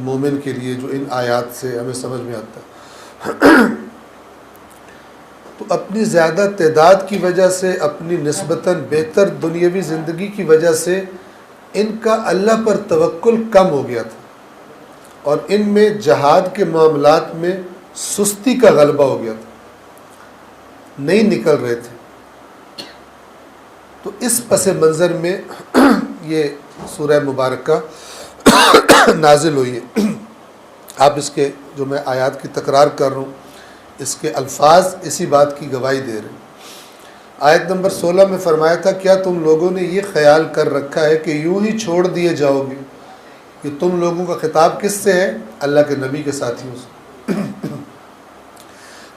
مومن کے لیے جو ان آیات سے ہمیں سمجھ میں آتا ہے، تو اپنی زیادہ تعداد کی وجہ سے، اپنی نسبتاً بہتر دنیاوی زندگی کی وجہ سے ان کا اللہ پر توکل کم ہو گیا تھا، اور ان میں جہاد کے معاملات میں سستی کا غلبہ ہو گیا تھا، نہیں نکل رہے تھے۔ تو اس پس منظر میں یہ سورہ مبارکہ نازل ہوئی ہے۔ آپ اس کے جو میں آیات کی تکرار کر رہا ہوں، اس کے الفاظ اسی بات کی گواہی دے رہے ہیں۔ آیت نمبر 16 میں فرمایا تھا، کیا تم لوگوں نے یہ خیال کر رکھا ہے کہ یوں ہی چھوڑ دیے جاؤ گے؟ کہ تم لوگوں کا خطاب کس سے ہے؟ اللہ کے نبی کے ساتھیوں سے۔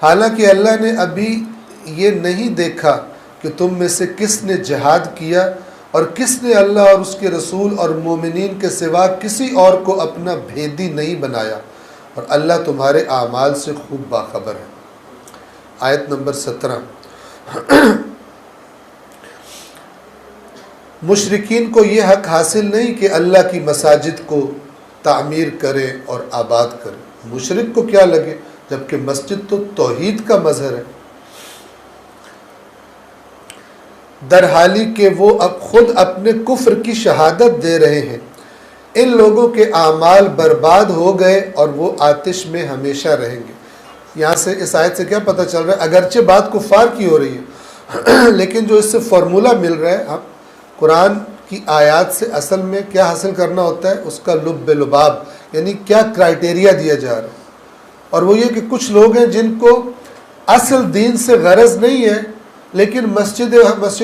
حالانکہ اللہ نے ابھی یہ نہیں دیکھا کہ تم میں سے کس نے جہاد کیا اور کس نے اللہ اور اس کے رسول اور مومنین کے سوا کسی اور کو اپنا بھیدی نہیں بنایا، اور اللہ تمہارے اعمال سے خوب باخبر ہے۔ آیت نمبر 17، مشرکین کو یہ حق حاصل نہیں کہ اللہ کی مساجد کو تعمیر کریں اور آباد کریں۔ مشرک کو کیا لگے، جبکہ مسجد تو توحید کا مظہر ہے۔ در حالی کہ وہ اب خود اپنے کفر کی شہادت دے رہے ہیں، ان لوگوں کے اعمال برباد ہو گئے اور وہ آتش میں ہمیشہ رہیں گے۔ یہاں سے اس آیت سے کیا پتہ چل رہا ہے؟ اگرچہ بات کفار کی ہو رہی ہے لیکن جو اس سے فارمولہ مل رہا ہے، قرآن کی آیات سے اصل میں کیا حاصل کرنا ہوتا ہے، اس کا لب لباب، یعنی کیا کرائٹیریا دیا جا رہا ہے۔ اور وہ یہ کہ کچھ لوگ ہیں جن کو اصل دین سے غرض نہیں ہے، لیکن مسجد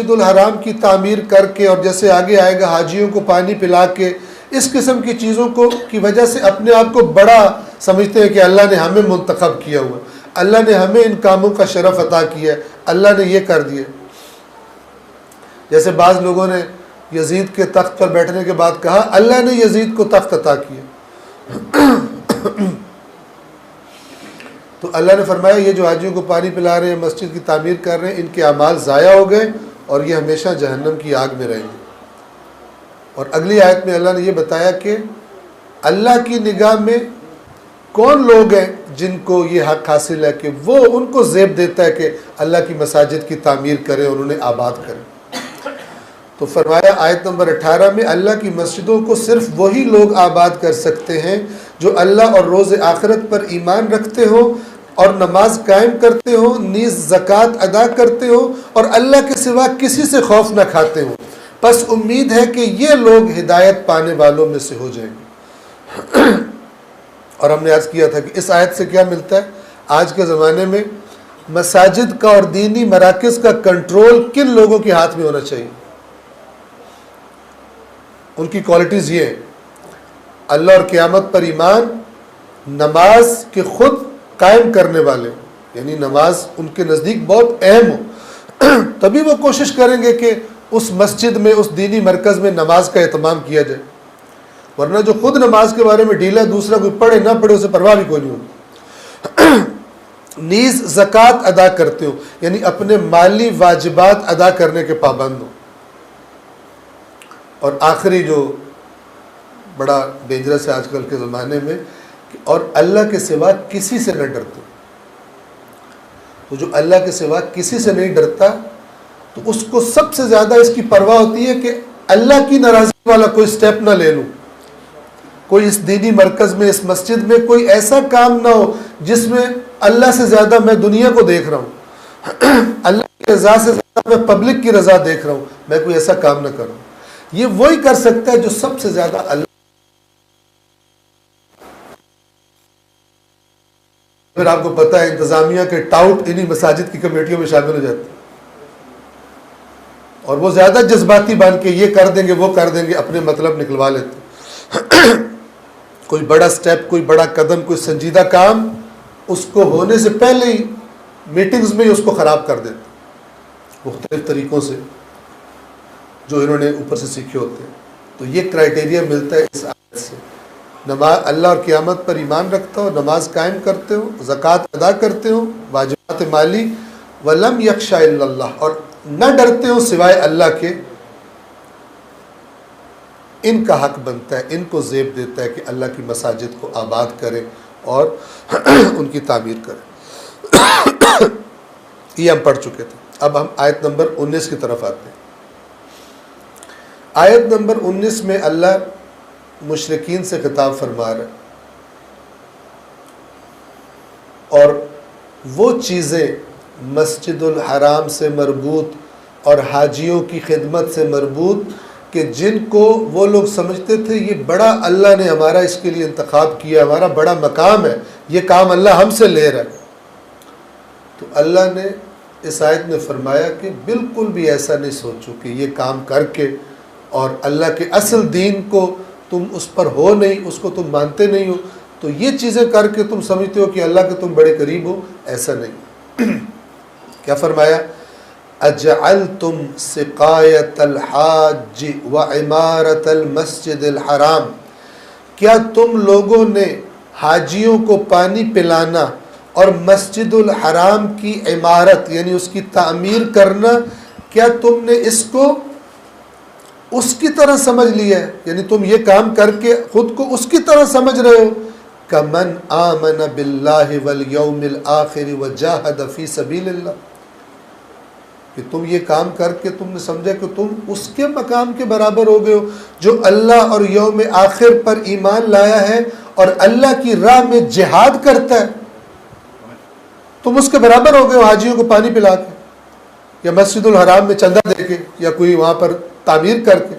الحرام کی تعمیر کر کے، اور جیسے آگے آئے گا حاجیوں کو پانی پلا کے، اس قسم کی چیزوں کی وجہ سے اپنے آپ کو بڑا سمجھتے ہیں کہ اللہ نے ہمیں منتخب کیا ہوا، اللہ نے ہمیں ان کاموں کا شرف عطا کیا ہے، اللہ نے یہ کر دیا۔ جیسے بعض لوگوں نے یزید کے تخت پر بیٹھنے کے بعد کہا اللہ نے یزید کو تخت عطا کیا۔ تو اللہ نے فرمایا یہ جو حاجیوں کو پانی پلا رہے ہیں، مسجد کی تعمیر کر رہے ہیں، ان کے اعمال ضائع ہو گئے اور یہ ہمیشہ جہنم کی آگ میں رہیں گے۔ اور اگلی آیت میں اللہ نے یہ بتایا کہ اللہ کی نگاہ میں کون لوگ ہیں جن کو یہ حق حاصل ہے کہ وہ ان کو زیب دیتا ہے کہ اللہ کی مساجد کی تعمیر کریں اور انہیں آباد کریں۔ تو فرمایا آیت نمبر 18 میں، اللہ کی مسجدوں کو صرف وہی لوگ آباد کر سکتے ہیں جو اللہ اور روز آخرت پر ایمان رکھتے ہو اور نماز قائم کرتے ہو، نیز زکوٰۃ ادا کرتے ہو اور اللہ کے سوا کسی سے خوف نہ کھاتے ہو۔ پس امید ہے کہ یہ لوگ ہدایت پانے والوں میں سے ہو جائیں گے۔ اور ہم نے عرض کیا تھا کہ اس آیت سے کیا ملتا ہے؟ آج کے زمانے میں مساجد کا اور دینی مراکز کا کنٹرول کن لوگوں کے ہاتھ میں ہونا چاہیے؟ ان کی کوالٹیز یہ ہیں: اللہ اور قیامت پر ایمان، نماز کے خود قائم کرنے والے، یعنی نماز ان کے نزدیک بہت اہم ہو، تبھی وہ کوشش کریں گے کہ اس مسجد میں، اس دینی مرکز میں نماز کا اہتمام کیا جائے، ورنہ جو خود نماز کے بارے میں ڈھیلا، دوسرا کوئی پڑھے نہ پڑھے اسے پرواہ بھی کوئی نہیں ہوگی۔ نیز زکوٰۃ ادا کرتے ہو، یعنی اپنے مالی واجبات ادا کرنے کے پابند ہو۔ اور آخری جو بڑا ڈینجرس ہے آج کل کے زمانے میں، اور اللہ کے سوا کسی سے نہ ڈرتے۔ تو جو اللہ کے سوا کسی سے نہیں ڈرتا، تو اس کو سب سے زیادہ اس کی پرواہ ہوتی ہے کہ اللہ کی ناراضگی والا کوئی سٹیپ نہ لے لوں، کوئی اس دینی مرکز میں، اس مسجد میں کوئی ایسا کام نہ ہو جس میں اللہ سے زیادہ میں دنیا کو دیکھ رہا ہوں، اللہ کی رضا سے زیادہ میں پبلک کی رضا دیکھ رہا ہوں، میں کوئی ایسا کام نہ کروں۔ یہ وہی کر سکتا ہے جو سب سے زیادہ اللہ۔ پھر آپ کو پتہ ہے انتظامیہ کے ٹاؤٹ انہی مساجد کی کمیٹیوں میں شامل ہو جاتے ہیں، اور وہ زیادہ جذباتی بن کے یہ کر دیں گے وہ کر دیں گے، اپنے مطلب نکلوا لیتے ہیں۔ کوئی بڑا سٹیپ، کوئی بڑا قدم، کوئی سنجیدہ کام، اس کو ہونے سے پہلے ہی میٹنگز میں ہی اس کو خراب کر دیتے ہیں مختلف طریقوں سے جو انہوں نے اوپر سے سیکھے ہوتے ہیں۔ تو یہ کرائٹیریا ملتا ہے اس آیت سے۔ نماز، اللہ اور قیامت پر ایمان رکھتا ہو، نماز قائم کرتے ہو، زکوٰۃ ادا کرتے ہو، واجبات مالی، وَلَمْ يَخْشَ إِلَّا اللَّهِ، اور نہ ڈرتے ہو سوائے اللہ کے، ان کا حق بنتا ہے، ان کو زیب دیتا ہے کہ اللہ کی مساجد کو آباد کرے اور ان کی تعمیر کرے۔ یہ ہم پڑھ چکے تھے۔ اب ہم آیت نمبر 19 کی طرف آتے ہیں۔ آیت نمبر 19 میں اللہ مشرکین سے خطاب فرما رہا ہے، اور وہ چیزیں مسجد الحرام سے مربوط اور حاجیوں کی خدمت سے مربوط کہ جن کو وہ لوگ سمجھتے تھے یہ بڑا اللہ نے ہمارا اس کے لیے انتخاب کیا، ہمارا بڑا مقام ہے، یہ کام اللہ ہم سے لے رہا ہے، تو اللہ نے اس آیت میں فرمایا کہ بالکل بھی ایسا نہیں سوچو کہ یہ کام کر کے اور اللہ کے اصل دین کو تم اس پر ہو نہیں، اس کو تم مانتے نہیں ہو، تو یہ چیزیں کر کے تم سمجھتے ہو کہ اللہ کے تم بڑے قریب ہو، ایسا نہیں۔ کیا فرمایا؟ اجعلتم سقایت الحاج وعمارت المسجد الحرام، کیا تم لوگوں نے حاجیوں کو پانی پلانا اور مسجد الحرام کی عمارت یعنی اس کی تعمیر کرنا، کیا تم نے اس کو اس کی طرح سمجھ لیا ہے؟ یعنی تم یہ کام کر کے خود کو اس کی طرح سمجھ رہے ہو؟ کمن آمن باللہ والیوم الآخر وجاہد فی سبیل اللہ، کہ تم یہ کام کر کے تم نے سمجھا کہ تم اس کے مقام کے برابر ہو گئے ہو جو اللہ اور یوم آخر پر ایمان لایا ہے اور اللہ کی راہ میں جہاد کرتا ہے، تم اس کے برابر ہو گئے ہو حاجیوں کو پانی پلا کے یا مسجد الحرام میں چندہ دے کے یا کوئی وہاں پر تعمیر کر کے۔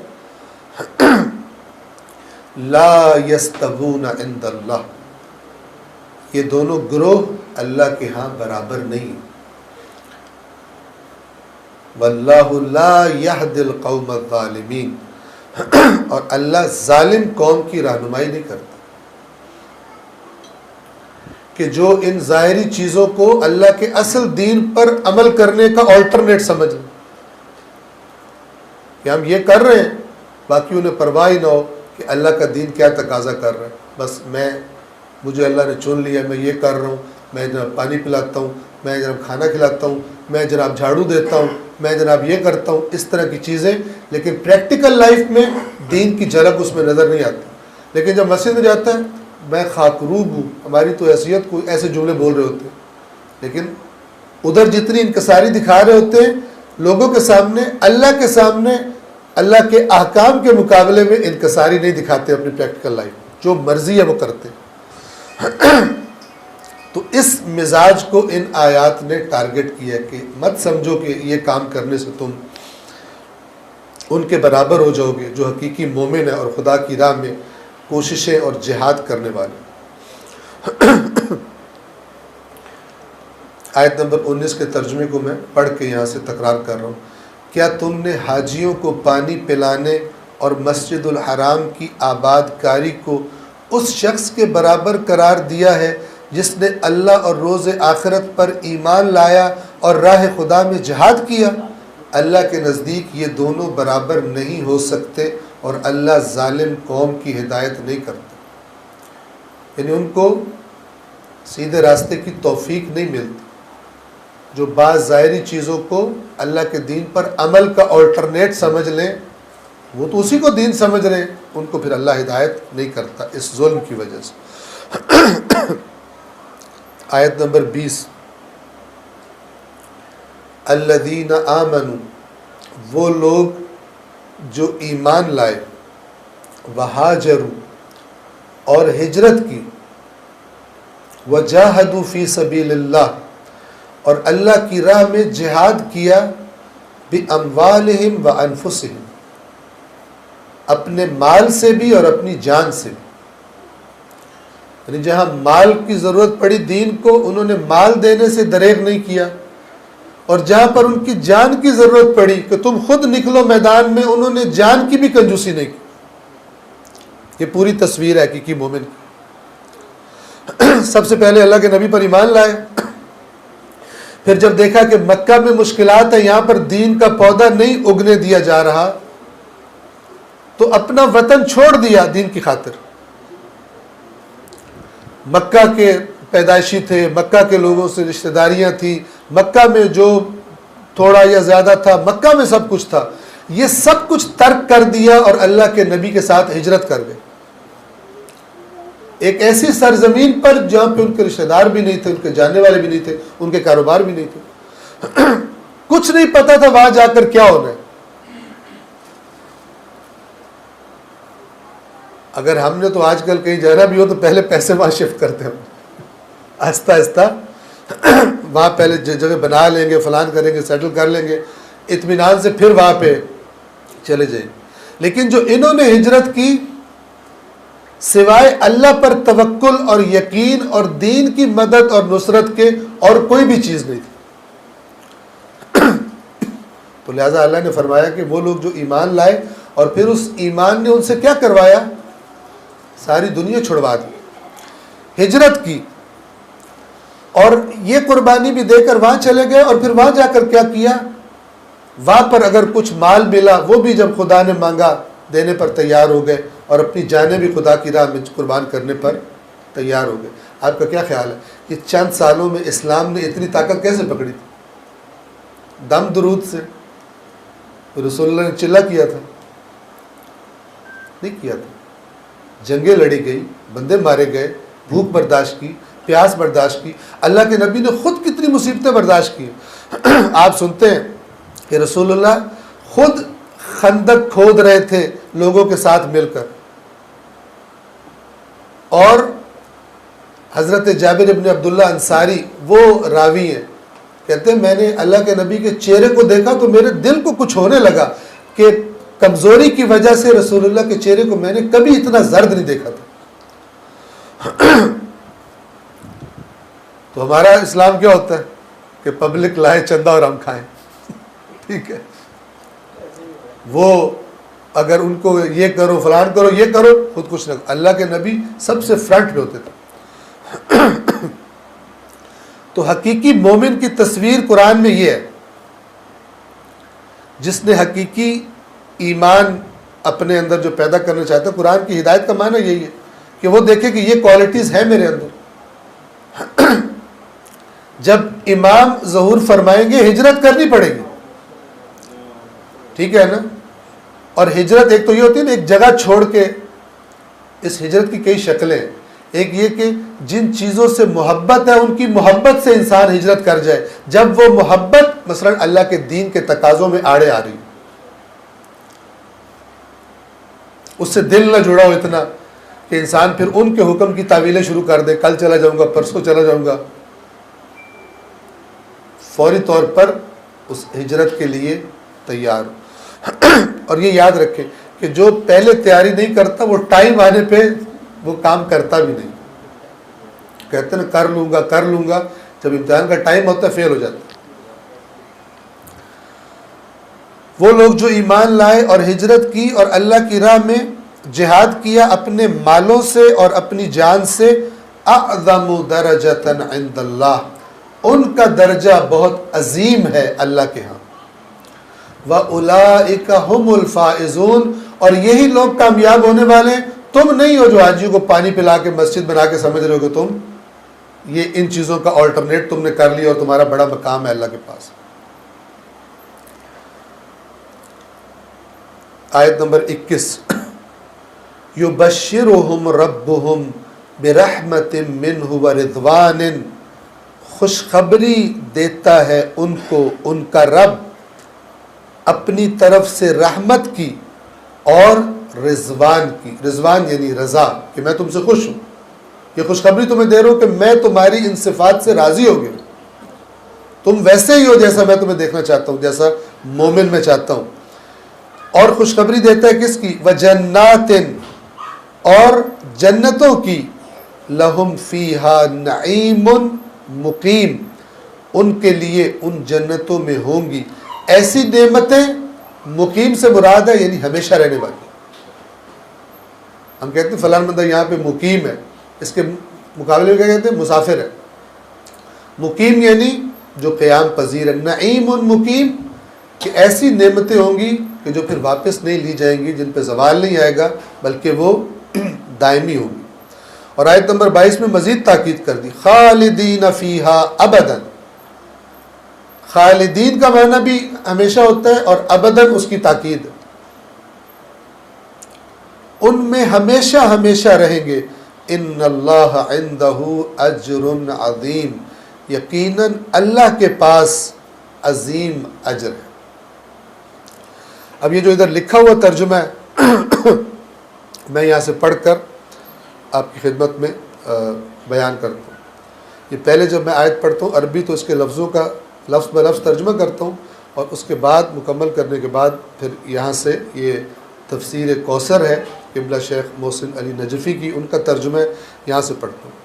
لا یستوون عند اللہ، یہ دونوں گروہ اللہ کے ہاں برابر نہیں، واللہ لا یہدی القوم الظالمین، اور اللہ ظالم قوم کی رہنمائی نہیں کرتا، کہ جو ان ظاہری چیزوں کو اللہ کے اصل دین پر عمل کرنے کا آلٹرنیٹ سمجھ لیں کہ ہم یہ کر رہے ہیں، باقی انہیں پرواہ ہی نہ ہو کہ اللہ کا دین کیا تقاضا کر رہا ہے، بس مجھے اللہ نے چن لیا، میں یہ کر رہا ہوں، میں جناب پانی پلاتا ہوں، میں جناب کھانا کھلاتا ہوں، میں جناب جھاڑو دیتا ہوں، میں جناب یہ کرتا ہوں، اس طرح کی چیزیں، لیکن پریکٹیکل لائف میں دین کی جھلک اس میں نظر نہیں آتی۔ لیکن جب مسجد میں جاتا ہے، میں خاکروب ہوں، ہماری تو حیثیت کو ایسے جملے بول رہے ہوتے ہیں، لیکن ادھر جتنی انکساری دکھا رہے ہوتے ہیں لوگوں کے سامنے، اللہ کے سامنے اللہ کے احکام کے مقابلے میں انکساری نہیں دکھاتے اپنی پریکٹیکل لائف، جو مرضی ہے وہ کرتے۔ تو اس مزاج کو ان آیات نے ٹارگٹ کیا کہ مت سمجھو کہ یہ کام کرنے سے تم ان کے برابر ہو جاؤ گے جو حقیقی مومن ہے اور خدا کی راہ میں کوششیں اور جہاد کرنے والے۔ آیت نمبر 19 کے ترجمے کو میں پڑھ کے یہاں سے تکرار کر رہا ہوں۔ کیا تم نے حاجیوں کو پانی پلانے اور مسجد الحرام کی آباد کاری کو اس شخص کے برابر قرار دیا ہے جس نے اللہ اور روز آخرت پر ایمان لایا اور راہ خدا میں جہاد کیا؟ اللہ کے نزدیک یہ دونوں برابر نہیں ہو سکتے اور اللہ ظالم قوم کی ہدایت نہیں کرتا، یعنی ان کو سیدھے راستے کی توفیق نہیں ملتی۔ جو بعض ظاہری چیزوں کو اللہ کے دین پر عمل کا آلٹرنیٹ سمجھ لیں، وہ تو اسی کو دین سمجھ رہے ہیں، ان کو پھر اللہ ہدایت نہیں کرتا اس ظلم کی وجہ سے۔ آیت نمبر 20، الذین آمنوا، وہ لوگ جو ایمان لائے، وہاجروا، اور ہجرت کی، وجاہدوا فی سبیل اللہ، اور اللہ کی راہ میں جہاد کیا، باموالہم وانفسہم، اپنے مال سے بھی اور اپنی جان سے بھی، یعنی جہاں مال کی ضرورت پڑی دین کو انہوں نے مال دینے سے دریغ نہیں کیا، اور جہاں پر ان کی جان کی ضرورت پڑی کہ تم خود نکلو میدان میں، انہوں نے جان کی بھی کنجوسی نہیں کی۔ یہ پوری تصویر ہے حقیقی مومن کی۔ سب سے پہلے اللہ کے نبی پر ایمان لائے، پھر جب دیکھا کہ مکہ میں مشکلات ہیں، یہاں پر دین کا پودا نہیں اگنے دیا جا رہا، تو اپنا وطن چھوڑ دیا دین کی خاطر۔ مکہ کے پیدائشی تھے، مکہ کے لوگوں سے رشتہ داریاں تھیں، مکہ میں جو تھوڑا یا زیادہ تھا، مکہ میں سب کچھ تھا، یہ سب کچھ ترک کر دیا اور اللہ کے نبی کے ساتھ ہجرت کر گئے، ایک ایسی سرزمین پر جہاں پہ ان کے رشتہ دار بھی نہیں تھے، ان کے جاننے والے بھی نہیں تھے، ان کے کاروبار بھی نہیں تھے، کچھ نہیں پتا تھا وہاں جا کر کیا ہونا ہے۔ اگر ہم نے تو آج کل کہیں جانا بھی ہو تو پہلے پیسے وہاں شفٹ کرتے ہیں، آہستہ آہستہ وہاں پہلے جگہ بنا لیں گے، فلان کریں گے، سیٹل کر لیں گے، اطمینان سے پھر وہاں پہ چلے جائیں۔ لیکن جو انہوں نے ہجرت کی، سوائے اللہ پر توکل اور یقین اور دین کی مدد اور نصرت کے اور کوئی بھی چیز نہیں تھی۔ تو لہٰذا اللہ نے فرمایا کہ وہ لوگ جو ایمان لائے اور پھر اس ایمان نے ان سے کیا کروایا، ساری دنیا چھڑوا دی، ہجرت کی، اور یہ قربانی بھی دے کر وہاں چلے گئے، اور پھر وہاں جا کر کیا کیا، وہاں پر اگر کچھ مال ملا وہ بھی جب خدا نے مانگا دینے پر تیار ہو گئے، اور اپنی جانیں بھی خدا کی راہ میں قربان کرنے پر تیار ہو گئے۔ آپ کا کیا خیال ہے کہ چند سالوں میں اسلام نے اتنی طاقت کیسے پکڑی تھی؟ دم درود سے؟ رسول اللہ نے چلا کیا تھا؟ نہیں کیا تھا، جنگیں لڑی گئی، بندے مارے گئے، بھوک برداشت کی، پیاس برداشت کی، اللہ کے نبی نے خود کتنی مصیبتیں برداشت کی۔ آپ سنتے ہیں کہ رسول اللہ خود خندق کھود رہے تھے لوگوں کے ساتھ مل کر، اور حضرت جابر ابن عبداللہ انصاری وہ راوی ہیں، کہتے ہیں میں نے اللہ کے نبی کے چہرے کو دیکھا تو میرے دل کو کچھ ہونے لگا کہ کمزوری کی وجہ سے رسول اللہ کے چہرے کو میں نے کبھی اتنا زرد نہیں دیکھا تھا۔ تو ہمارا اسلام کیا ہوتا ہے کہ پبلک لائے چندہ اور ہم کھائیں، ٹھیک ہے، وہ اگر ان کو یہ کرو فلان کرو یہ کرو، خود کچھ نہ کرو۔ اللہ کے نبی سب سے فرنٹ پہ ہوتے تھے۔ تو حقیقی مومن کی تصویر قرآن میں یہ ہے، جس نے حقیقی ایمان اپنے اندر جو پیدا کرنا چاہتا ہے، قرآن کی ہدایت کا معنی یہی ہے کہ وہ دیکھے کہ یہ کوالٹیز ہیں میرے اندر۔ جب امام ظہور فرمائیں گے ہجرت کرنی پڑے گی، ٹھیک ہے نا، اور ہجرت ایک تو یہ ہوتی ہے نا ایک جگہ چھوڑ کے، اس ہجرت کی کئی شکلیں، ایک یہ کہ جن چیزوں سے محبت ہے ان کی محبت سے انسان ہجرت کر جائے، جب وہ محبت مثلا اللہ کے دین کے تقاضوں میں آڑے آ رہی، اس سے دل نہ جڑا ہو اتنا کہ انسان پھر ان کے حکم کی تعویلیں شروع کر دے، کل چلا جاؤں گا، پرسوں چلا جاؤں گا۔ فوری طور پر اس ہجرت کے لیے تیار ہو۔ اور یہ یاد رکھیں کہ جو پہلے تیاری نہیں کرتا وہ ٹائم آنے پہ وہ کام کرتا بھی نہیں، کہتے ہیں کر لوں گا، جب امتحان کا ٹائم ہوتا ہے فیل ہو جاتا ہے۔ وہ لوگ جو ایمان لائے اور ہجرت کی اور اللہ کی راہ میں جہاد کیا اپنے مالوں سے اور اپنی جان سے، اعظم درجۃ عند اللہ، ان کا درجہ بہت عظیم ہے اللہ کے ہاں۔ وَأُولَئِكَ هُمُ الْفَائِزُونَ، اور یہی لوگ کامیاب ہونے والے ہیں۔ تم نہیں ہو جو حاجیوں کو پانی پلا کے مسجد بنا کے سمجھ رہے ہو کہ تم یہ ان چیزوں کا آلٹرنیٹ تم نے کر لیا اور تمہارا بڑا مقام ہے اللہ کے پاس۔ آیت نمبر 21، یبشرہم ربہم برحمت منہ ورضوان، خوشخبری دیتا ہے ان کو ان کا رب اپنی طرف سے رحمت کی اور رضوان کی، رضوان یعنی رضا، کہ میں تم سے خوش ہوں، یہ خوشخبری تمہیں دے رہا ہوں کہ میں تمہاری ان صفات سے راضی ہو گیا، تم ویسے ہی ہو جیسا میں تمہیں دیکھنا چاہتا ہوں، جیسا مومن میں چاہتا ہوں۔ اور خوشخبری دیتا ہے کس کی؟ وجنات، اور جنتوں کی، لہم فیہا نعیم مقیم، ان کے لیے ان جنتوں میں ہوں گی ایسی نعمتیں، مقیم سے مراد ہے یعنی ہمیشہ رہنے والی۔ ہم کہتے ہیں فلاں بندہ یہاں پہ مقیم ہے، اس کے مقابلے میں کیا کہتے ہیں؟ مسافر ہے۔ مقیم یعنی جو قیام پذیر ہے، نعیم مقیم، کہ ایسی نعمتیں ہوں گی کہ جو پھر واپس نہیں لی جائیں گی، جن پہ زوال نہیں آئے گا بلکہ وہ دائمی ہوں گی۔ اور آیت نمبر 22 میں مزید تاکید کر دی، خالدین فیہا ابدا، خالدین کا معنی بھی ہمیشہ ہوتا ہے اور ابداً اس کی تاکید ہے، ان میں ہمیشہ ہمیشہ رہیں گے۔ ان اللہ عندہ اجر عظیم، یقیناً اللہ کے پاس عظیم اجر ہے۔ اب یہ جو ادھر لکھا ہوا ترجمہ ہے میں یہاں سے پڑھ کر آپ کی خدمت میں بیان کرتا ہوں۔ یہ پہلے جب میں آیت پڑھتا ہوں عربی تو اس کے لفظوں کا لفظ بہ لفظ ترجمہ کرتا ہوں، اور اس کے بعد مکمل کرنے کے بعد پھر یہاں سے یہ تفسیر کوثر ہے قبلہ شیخ محسن علی نجفی کی، ان کا ترجمہ یہاں سے پڑھتا ہوں۔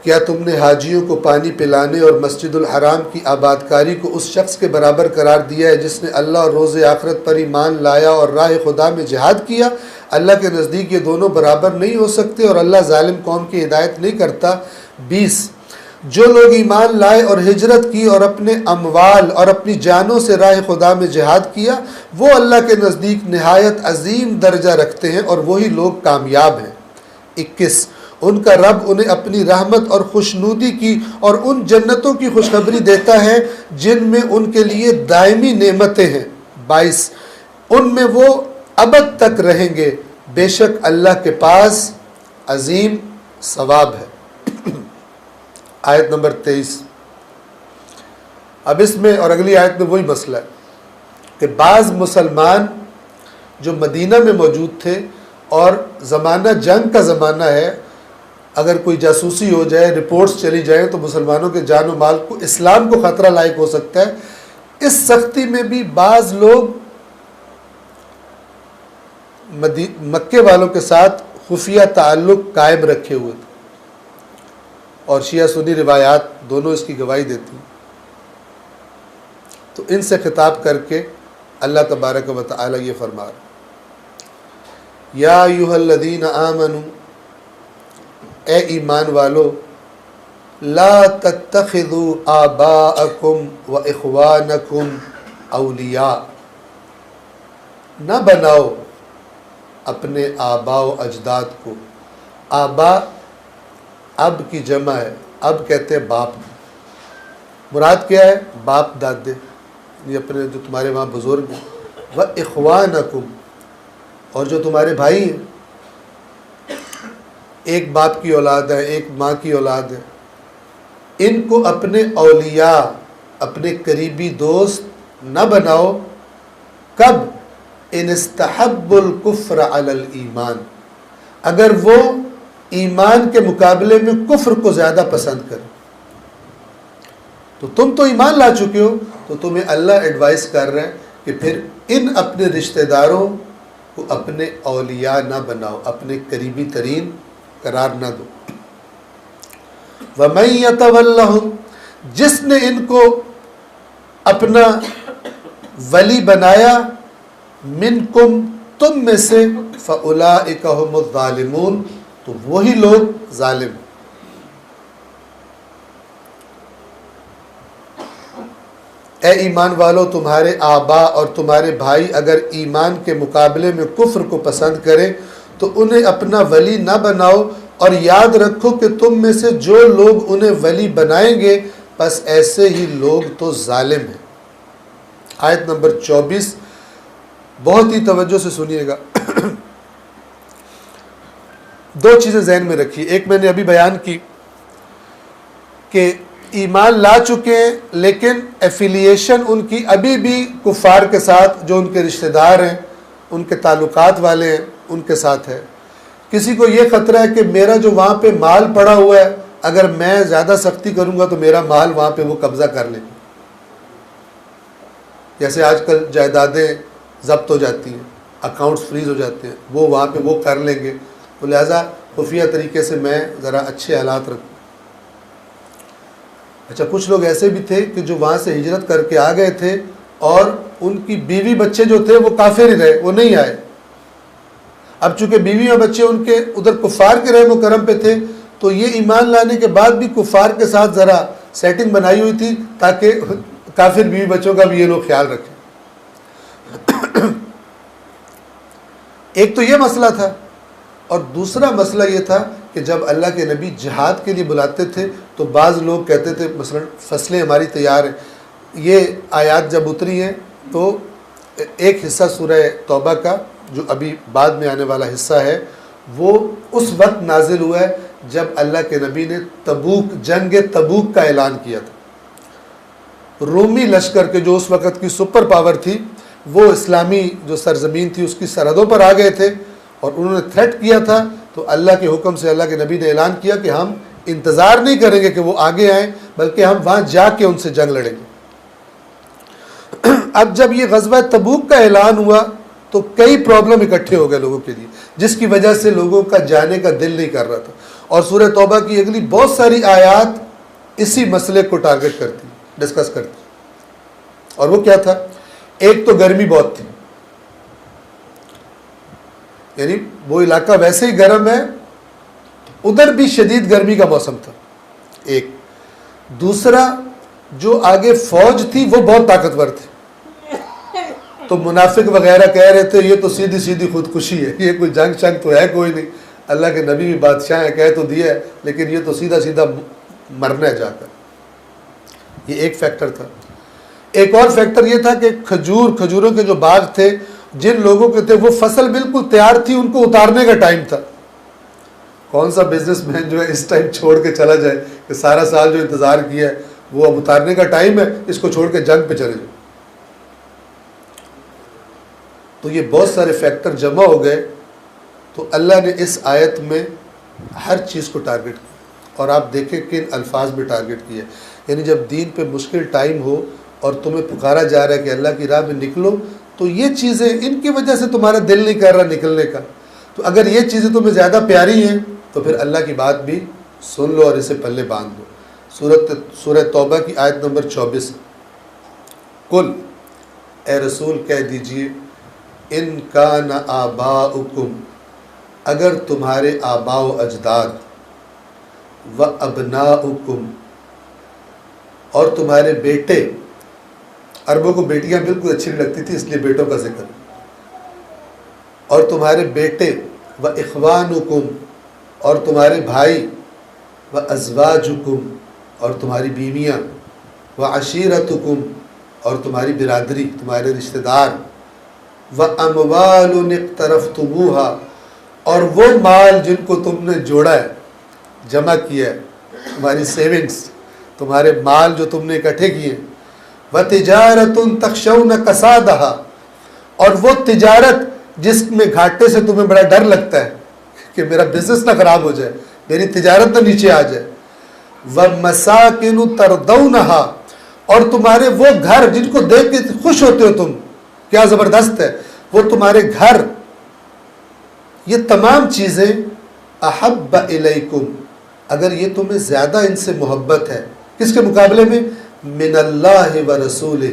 کیا تم نے حاجیوں کو پانی پلانے اور مسجد الحرام کی آباد کاری کو اس شخص کے برابر قرار دیا ہے جس نے اللہ اور روز آخرت پر ایمان لایا اور راہ خدا میں جہاد کیا؟ اللہ کے نزدیک یہ دونوں برابر نہیں ہو سکتے اور اللہ ظالم قوم کی ہدایت نہیں کرتا۔ 20 جو لوگ ایمان لائے اور ہجرت کی اور اپنے اموال اور اپنی جانوں سے راہ خدا میں جہاد کیا، وہ اللہ کے نزدیک نہایت عظیم درجہ رکھتے ہیں اور وہی لوگ کامیاب ہیں۔ 21 ان کا رب انہیں اپنی رحمت اور خوشنودی کی اور ان جنتوں کی خوشخبری دیتا ہے جن میں ان کے لیے دائمی نعمتیں ہیں۔ 22 ان میں وہ ابد تک رہیں گے، بے شک اللہ کے پاس عظیم ثواب ہے۔ آیت نمبر 23۔ اب اس میں اور اگلی آیت میں وہی مسئلہ ہے کہ بعض مسلمان جو مدینہ میں موجود تھے اور زمانہ جنگ کا زمانہ ہے، اگر کوئی جاسوسی ہو جائے، رپورٹس چلی جائیں تو مسلمانوں کے جان و مال کو، اسلام کو خطرہ لاحق ہو سکتا ہے۔ اس سختی میں بھی بعض لوگ مکے والوں کے ساتھ خفیہ تعلق قائم رکھے ہوئے تھے، اور شیعہ سنی روایات دونوں اس کی گواہی دیتی ہیں۔ تو ان سے خطاب کر کے اللہ تبارک و تعالی یہ فرما رہا ہے، یا ایھا الذین آمنوا، اے ایمان والو، لا تتخذوا آباءکم و اخوانکم اولیاء، نہ بناؤ اپنے آباء و اجداد کو۔ آبا اب کی جمع ہے، اب کہتے ہیں باپ، مراد کیا ہے؟ باپ دادے، یہ اپنے جو تمہارے وہاں بزرگ ہیں۔ و اخوانکم، اور جو تمہارے بھائی ہیں، ایک باپ کی اولاد ہے، ایک ماں کی اولاد ہے، ان کو اپنے اولیاء، اپنے قریبی دوست نہ بناؤ۔ کب؟ ان استحب الکفر علی الایمان، اگر وہ ایمان کے مقابلے میں کفر کو زیادہ پسند کریں۔ تو تم تو ایمان لا چکے ہو، تو تمہیں اللہ ایڈوائز کر رہے ہیں کہ پھر ان اپنے رشتہ داروں کو اپنے اولیاء نہ بناؤ، اپنے قریبی ترین قرار نہ دو۔ وَمَن يَتَوَلَّهُمْ، جس نے ان کو اپنا ولی بنایا، منکم، تم میں سے، فَأُولَئِكَ هُمُ الظَّالِمُونَ، تو وہی لوگ ظالم۔ اے ایمان والو، تمہارے آبا اور تمہارے بھائی اگر ایمان کے مقابلے میں کفر کو پسند کریں تو انہیں اپنا ولی نہ بناؤ، اور یاد رکھو کہ تم میں سے جو لوگ انہیں ولی بنائیں گے بس ایسے ہی لوگ تو ظالم ہیں۔ آیت نمبر 24 بہت ہی توجہ سے سنیے گا۔ دو چیزیں ذہن میں رکھی، ایک میں نے ابھی بیان کی کہ ایمان لا چکے ہیں لیکن ایفیلیشن ان کی ابھی بھی کفار کے ساتھ، جو ان کے رشتہ دار ہیں، ان کے تعلقات والے ہیں، ان کے ساتھ ہے۔ کسی کو یہ خطرہ ہے کہ میرا جو وہاں پہ مال پڑا ہوا ہے، اگر میں زیادہ سختی کروں گا تو میرا مال وہاں پہ وہ قبضہ کر لیں گے، جیسے آج کل جائیدادیں ضبط ہو جاتی ہیں، اکاؤنٹس فریز ہو جاتے ہیں، وہ وہاں پہ وہ کر لیں گے، تو لہٰذا خفیہ طریقے سے میں ذرا اچھے حالات رکھوں۔ اچھا، کچھ لوگ ایسے بھی تھے کہ جو وہاں سے ہجرت کر کے آ گئے تھے اور ان کی بیوی بچے جو تھے وہ کافر ہی رہے، وہ نہیں آئے۔ اب چونکہ بیوی اور بچے ان کے ادھر کفار کے رحم و کرم پہ تھے، تو یہ ایمان لانے کے بعد بھی کفار کے ساتھ ذرا سیٹنگ بنائی ہوئی تھی تاکہ کافر بیوی بچوں کا بھی یہ لوگ خیال رکھیں۔ ایک تو یہ مسئلہ تھا، اور دوسرا مسئلہ یہ تھا کہ جب اللہ کے نبی جہاد کے لیے بلاتے تھے تو بعض لوگ کہتے تھے مثلا فصلیں ہماری تیار ہیں. یہ آیات جب اتری ہیں تو ایک حصہ سورہ توبہ کا جو ابھی بعد میں آنے والا حصہ ہے وہ اس وقت نازل ہوا ہے جب اللہ کے نبی نے تبوک جنگ تبوک کا اعلان کیا تھا. رومی لشکر کے جو اس وقت کی سپر پاور تھی وہ اسلامی جو سرزمین تھی اس کی سرحدوں پر آ گئے تھے اور انہوں نے تھریٹ کیا تھا. تو اللہ کے حکم سے اللہ کے نبی نے اعلان کیا کہ ہم انتظار نہیں کریں گے کہ وہ آگے آئیں بلکہ ہم وہاں جا کے ان سے جنگ لڑیں گے. اب جب یہ غزوہ تبوک کا اعلان ہوا تو کئی پرابلم اکٹھے ہو گئے لوگوں کے لیے جس کی وجہ سے لوگوں کا جانے کا دل نہیں کر رہا تھا. اور سورہ توبہ کی اگلی بہت ساری آیات اسی مسئلے کو ٹارگٹ کرتی ڈسکس کرتی. اور وہ کیا تھا؟ ایک تو گرمی بہت تھی، یعنی وہ علاقہ ویسے ہی گرم ہے، ادھر بھی شدید گرمی کا موسم تھا ایک. دوسرا جو آگے فوج تھی وہ بہت طاقتور تھی تو منافق وغیرہ کہہ رہے تھے یہ تو سیدھی سیدھی خودکشی ہے، یہ کوئی جنگ شنگ تو ہے کوئی نہیں، اللہ کے نبی بھی بادشاہ ہیں کہہ تو دیا ہے لیکن یہ تو سیدھا سیدھا مرنا ہے جا کر. یہ ایک فیکٹر تھا. ایک اور فیکٹر یہ تھا کہ کھجوروں کے جو باغ تھے جن لوگوں کے تھے وہ فصل بالکل تیار تھی، ان کو اتارنے کا ٹائم تھا. کون سا بزنس مین جو ہے اس ٹائم چھوڑ کے چلا جائے کہ سارا سال جو انتظار کیا ہے وہ اب اتارنے کا ٹائم ہے، اس کو چھوڑ کے جنگ پہ چلے جائے. تو یہ بہت سارے فیکٹر جمع ہو گئے تو اللہ نے اس آیت میں ہر چیز کو ٹارگٹ کیا. اور آپ دیکھیں کن الفاظ میں ٹارگٹ کیا، یعنی جب دین پہ مشکل ٹائم ہو اور تمہیں پکارا جا رہا ہے کہ اللہ کی راہ میں نکلو تو یہ چیزیں ان کی وجہ سے تمہارا دل نہیں کر رہا نکلنے کا. تو اگر یہ چیزیں تمہیں زیادہ پیاری ہیں تو پھر اللہ کی بات بھی سن لو اور اسے پلے باندھ دو. سورہ توبہ کی آیت نمبر 24. قل اے رسول کہہ دیجئے ان کان آباؤکم اگر تمہارے آباء و اجداد و ابناؤکم اور تمہارے بیٹے، عربوں کو بیٹیاں بالکل اچھی نہیں لگتی تھی اس لیے بیٹوں کا ذکر، اور تمہارے بیٹے و اخوانکم اور تمہارے بھائی و ازواجکم اور تمہاری بیویاں و عشیرتکم اور تمہاری برادری تمہارے رشتہ دار و اموال اقترفتموها اور وہ مال جن کو تم نے جوڑا ہے جمع کیا ہے، تمہاری سیونگز، تمہارے مال جو تم نے اکٹھے کیے، وَتِجَارَةٌ تَخْشَوْنَ كَسَادَهَا اور وہ تجارت جس میں گھاٹے سے تمہیں بڑا ڈر لگتا ہے کہ میرا بزنس نہ خراب ہو جائے، میری تجارت نہ نیچے آ جائے، وَمَسَاكِنُ تَرْضَوْنَهَا اور تمہارے وہ گھر جن کو دیکھ کے خوش ہوتے ہو تم، کیا زبردست ہے وہ تمہارے گھر، یہ تمام چیزیں احب الیکم اگر یہ تمہیں زیادہ ان سے محبت ہے کس کے مقابلے میں؟ من اللہ و رسولہ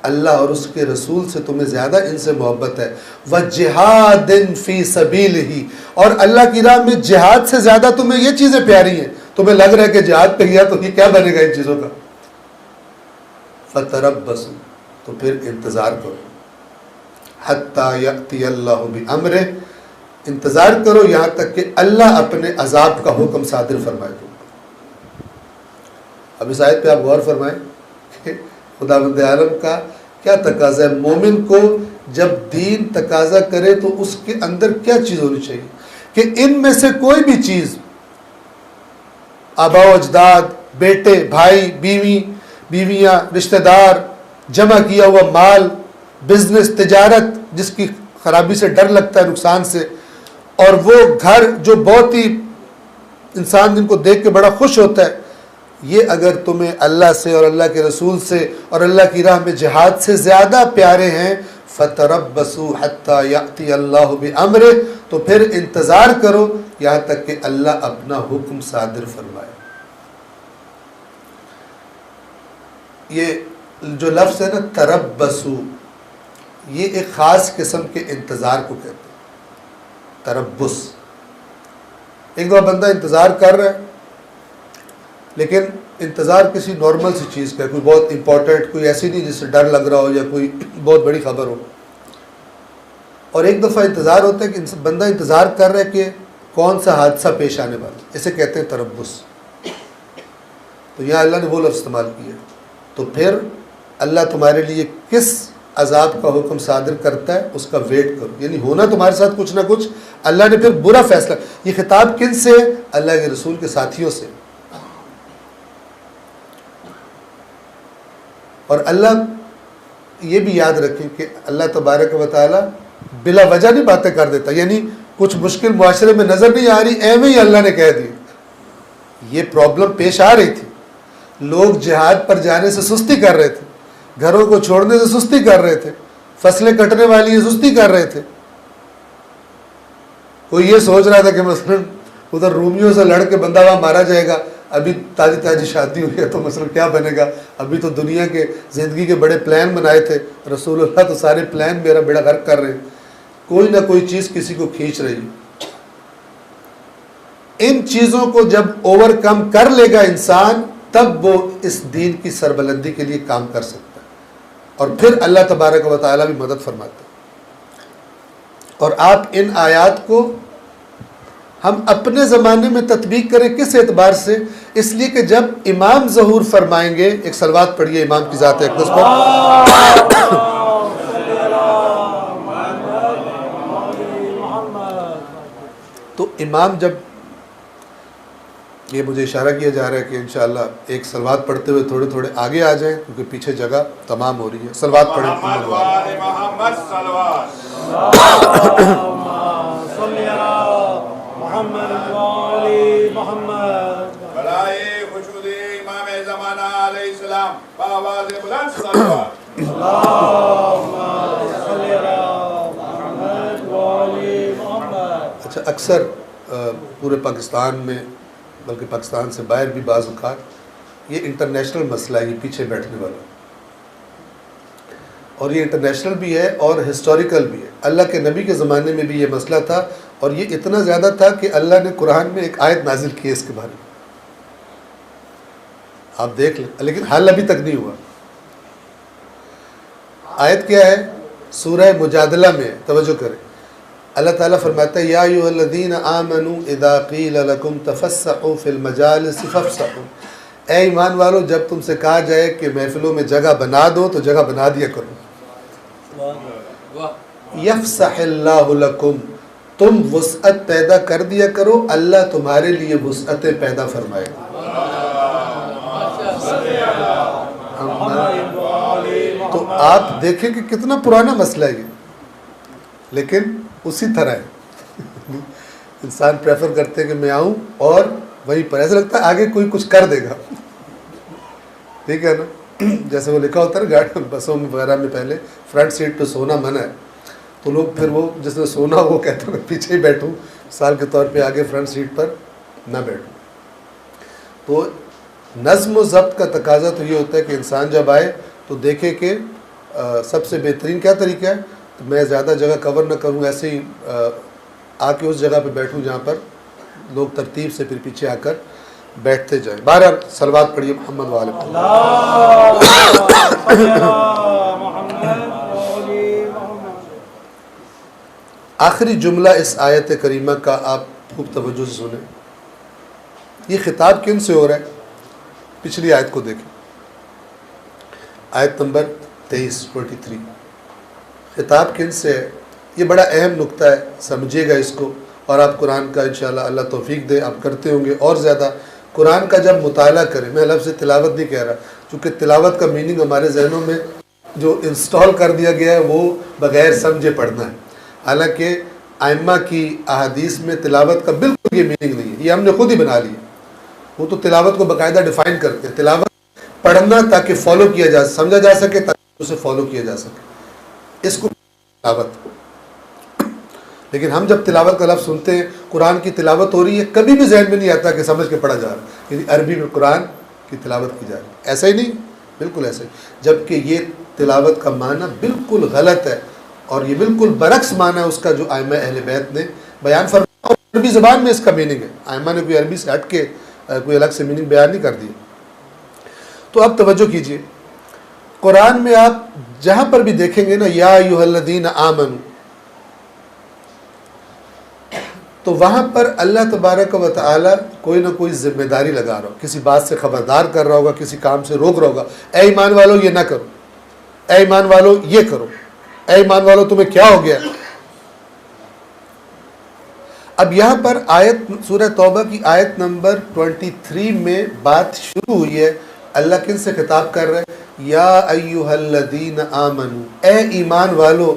اللہ اور اس کے رسول سے تمہیں زیادہ ان سے محبت ہے، وجہاد فی سبیلہ اور اللہ کی راہ میں جہاد سے زیادہ تمہیں یہ چیزیں پیاری ہیں. تمہیں لگ رہا ہے کہ جہاد پہ گیا تو یہ کیا بنے گا ان چیزوں کا، فتربصوا تو پھر انتظار کرو، حتی یأتی اللہ بامرہ انتظار کرو یہاں تک کہ اللہ اپنے عذاب کا حکم صادر فرمائے. اب اس آیت پہ آپ غور فرمائیں کہ خداوند عالم کا کیا تقاضا ہے. مومن کو جب دین تقاضا کرے تو اس کے اندر کیا چیز ہونی چاہیے کہ ان میں سے کوئی بھی چیز، آباء و اجداد، بیٹے، بھائی، بیویاں، رشتہ دار، جمع کیا ہوا مال، بزنس، تجارت جس کی خرابی سے ڈر لگتا ہے، نقصان سے، اور وہ گھر جو بہت ہی انسان جن کو دیکھ کے بڑا خوش ہوتا ہے، یہ اگر تمہیں اللہ سے اور اللہ کے رسول سے اور اللہ کی راہ میں جہاد سے زیادہ پیارے ہیں، فَتَرَبَّصُوا حَتَّى يَأْتِيَ اللَّهُ بِأَمْرِهِ تو پھر انتظار کرو یہاں تک کہ اللہ اپنا حکم صادر فرمائے. یہ جو لفظ ہے نا تربصوا، یہ ایک خاص قسم کے انتظار کو کہتے ہیں، تربص. ایک دفعہ بندہ انتظار کر رہا ہے لیکن انتظار کسی نارمل سی چیز کا ہے، کوئی بہت امپورٹنٹ، کوئی ایسی نہیں جس سے ڈر لگ رہا ہو یا کوئی بہت بڑی خبر ہو. اور ایک دفعہ انتظار ہوتا ہے کہ بندہ انتظار کر رہا ہے کہ کون سا حادثہ پیش آنے والا، اسے کہتے ہیں تربص۔ تو یہاں اللہ نے وہ لفظ استعمال کیا، تو پھر اللہ تمہارے لیے کس عذاب کا حکم صادر کرتا ہے اس کا ویٹ کرو، یعنی ہونا تمہارے ساتھ کچھ نہ کچھ۔ اللہ نے پھر برا فیصلہ، یہ خطاب کن سے؟ اللہ کے رسول کے ساتھیوں سے۔ اور اللہ یہ بھی یاد رکھیں کہ اللہ تبارک و تعالی بلا وجہ نہیں باتیں کر دیتا، یعنی کچھ مشکل معاشرے میں نظر نہیں آ رہی، ایویں ہی اللہ نے کہہ دی۔ یہ پرابلم پیش آ رہی تھی، لوگ جہاد پر جانے سے سستی کر رہے تھے، گھروں کو چھوڑنے سے سستی کر رہے تھے، فصلیں کٹنے والی سستی کر رہے تھے۔ کوئی یہ سوچ رہا تھا کہ مثلا ادھر رومیوں سے لڑ کے بندہ وہاں مارا جائے گا، ابھی تازی تازی شادی ہوئی ہے تو مثلا کیا بنے گا، ابھی تو دنیا کے زندگی کے بڑے پلان بنائے تھے، رسول اللہ تو سارے پلان میرا بیڑا غرق کر رہے ہیں، کوئی نہ کوئی چیز کسی کو کھینچ رہی ہے۔ ان چیزوں کو جب اوور کم کر لے گا انسان، تب وہ اس دین کی سربلندی کے لیے کام کر سکتا ہے، اور پھر اللہ تبارک و تعالیٰ بھی مدد فرماتا ہے۔ اور آپ ان آیات کو ہم اپنے زمانے میں تطبیق کریں، کس اعتبار سے؟ اس لیے کہ جب امام ظہور فرمائیں گے، ایک صلوات پڑھیے امام کی ذات اقدس پر، تو امام جب، یہ مجھے اشارہ کیا جا رہا ہے کہ انشاءاللہ ایک صلوات پڑھتے ہوئے تھوڑے تھوڑے آگے آ جائیں کیونکہ پیچھے جگہ تمام ہو رہی ہے۔ صلوات پڑھیں۔ محمد صلوات بلائے خشود امام زمانہ علیہ السلام بآواز بلند صلوات۔ اچھا، اکثر پورے پاکستان میں بلکہ پاکستان سے باہر بھی بعض اوقات یہ انٹرنیشنل مسئلہ ہے، یہ پیچھے بیٹھنے والا، اور یہ انٹرنیشنل بھی ہے اور ہسٹوریکل بھی ہے۔ اللہ کے نبی کے زمانے میں بھی یہ مسئلہ تھا، اور یہ اتنا زیادہ تھا کہ اللہ نے قرآن میں ایک آیت نازل کی ہے اس کے بارے میں، آپ دیکھ لیں، لیکن حل ابھی تک نہیں ہوا۔ آیت کیا ہے؟ سورہ مجادلہ میں، توجہ کریں، اللہ تعالیٰ فرماتا ہے یا ایھا الذین آمنوا اذا قیل لکم تفسحوا فی المجالس فافسحوا، اے ایمان والو جب تم سے کہا جائے کہ محفلوں میں جگہ بنا دو تو جگہ بنا دیا کرو۔ یفسح اللہ لکم، تم وسعت پیدا کر دیا کرو، اللہ تمہارے لیے وسعتیں پیدا فرمائے گا۔ تو آپ دیکھیں کہ کتنا پرانا مسئلہ ہے یہ، لیکن اسی طرح ہے، انسان پریفر کرتے ہیں کہ میں آؤں اور وہیں پر ایسا لگتا ہے آگے کوئی کچھ کر دے گا، ٹھیک ہے نا؟ جیسے وہ لکھا ہوتا ہے نا گاڑی بسوں میں وغیرہ میں پہلے فرنٹ سیٹ پہ سونا منع ہے، تو لوگ پھر وہ جس نے سونا وہ کہتا ہے میں پیچھے ہی بیٹھوں، مثال کے طور پہ آگے فرنٹ سیٹ پر نہ بیٹھوں۔ تو نظم و ضبط کا تقاضا تو یہ ہوتا ہے کہ انسان جب آئے تو دیکھے کہ سب سے بہترین کیا طریقہ ہے، تو میں زیادہ جگہ کور نہ کروں، ایسے ہی آ کے اس جگہ پہ بیٹھوں جہاں پر لوگ ترتیب سے پھر پیچھے آ کر بیٹھتے جائیں۔ بہرحال صلوات پڑھیے محمد وعلی آخری جملہ اس آیت کریمہ کا آپ خوب توجہ سے سنیں، یہ خطاب کن سے ہو رہا ہے؟ پچھلی آیت کو دیکھیں، آیت نمبر 23 خطاب کن سے ہے؟ یہ بڑا اہم نقطہ ہے، سمجھیے گا اس کو، اور آپ قرآن کا انشاءاللہ اللہ توفیق دے آپ کرتے ہوں گے اور زیادہ۔ قرآن کا جب مطالعہ کریں، میں لفظ تلاوت نہیں کہہ رہا، چونکہ تلاوت کا میننگ ہمارے ذہنوں میں جو انسٹال کر دیا گیا ہے وہ بغیر سمجھے پڑھنا ہے، حالانکہ ائمہ کی احادیث میں تلاوت کا بالکل یہ میننگ نہیں ہے، یہ ہم نے خود ہی بنا لیا۔ وہ تو تلاوت کو باقاعدہ ڈیفائن کرتے ہیں، تلاوت پڑھنا تاکہ فالو کیا جا سمجھا جا سکے، تاکہ اسے فالو کیا جا سکے، اس کو تلاوت۔ لیکن ہم جب تلاوت کا لفظ سنتے ہیں، قرآن کی تلاوت ہو رہی ہے، کبھی بھی ذہن میں نہیں آتا کہ سمجھ کے پڑھا جا رہا ہے، یعنی عربی میں قرآن کی تلاوت کی جا رہی ہے، ایسا ہی نہیں، بالکل ایسا ہی، جبکہ یہ تلاوت کا معنی بالکل غلط ہے، اور یہ بالکل برعکس معنی ہے اس کا جو ائمہ اہل بیت نے بیان فرمایا، اور عربی زبان میں اس کا میننگ ہے، ائمہ نے کوئی عربی سے ہٹ کے کوئی الگ سے میننگ بیان نہیں کر دیا۔ تو اب توجہ کیجئے، قرآن میں آپ جہاں پر بھی دیکھیں گے نا، یا ایھا الذین آمنوا، تو وہاں پر اللہ تبارک و تعالی کوئی نہ کوئی ذمہ داری لگا رہا ہو، کسی بات سے خبردار کر رہا ہوگا، کسی کام سے روک رہا ہوگا، اے ایمان والو یہ نہ کرو، اے ایمان والو یہ کرو، اے ایمان والو تمہیں کیا ہو گیا۔ اب یہاں پر آیت سورہ توبہ کی آیت نمبر 23 میں بات شروع ہوئی ہے۔ اللہ کن سے خطاب کر رہے ہیں؟ یا ایھا الذین آمنوا، اے ایمان والو،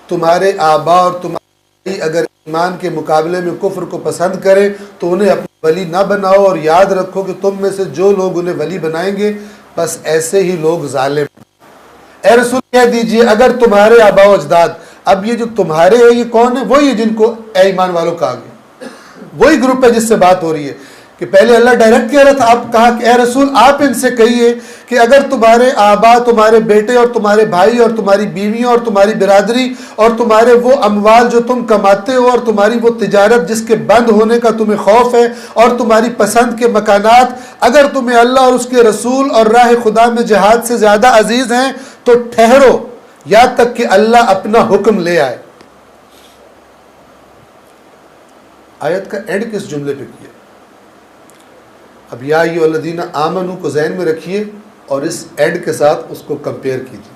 تمہارے آبا اور تمہاری اگر ایمان کے مقابلے میں کفر کو پسند کریں تو انہیں اپنا ولی نہ بناؤ، اور یاد رکھو کہ تم میں سے جو لوگ انہیں ولی بنائیں گے بس ایسے ہی لوگ ظالم۔ اے رسول کہہ دیجئے اگر تمہارے آبا و اجداد، اب یہ جو تمہارے ہیں یہ کون ہے؟ وہی ہے جن کو اے ایمان والوں کہا گیا، وہی گروپ ہے جس سے بات ہو رہی ہے کہ پہلے اللہ ڈائریکٹ کہہ رہا تھا، آپ کہا کہ اے رسول آپ ان سے کہیے کہ اگر تمہارے آبا، تمہارے بیٹے اور تمہارے بھائی اور تمہاری بیویاں اور تمہاری برادری اور تمہارے وہ اموال جو تم کماتے ہو اور تمہاری وہ تجارت جس کے بند ہونے کا تمہیں خوف ہے اور تمہاری پسند کے مکانات اگر تمہیں اللہ اور اس کے رسول اور راہ خدا میں جہاد سے زیادہ عزیز ہیں تو ٹھہرو یہاں تک کہ اللہ اپنا حکم لے آئے۔ آیت کا اینڈ کس جملے پہ کیا؟ اب یا ایھا الذین آمنوا کو ذہن میں رکھیے اور اس اینڈ کے ساتھ اس کو کمپیئر کیجیے۔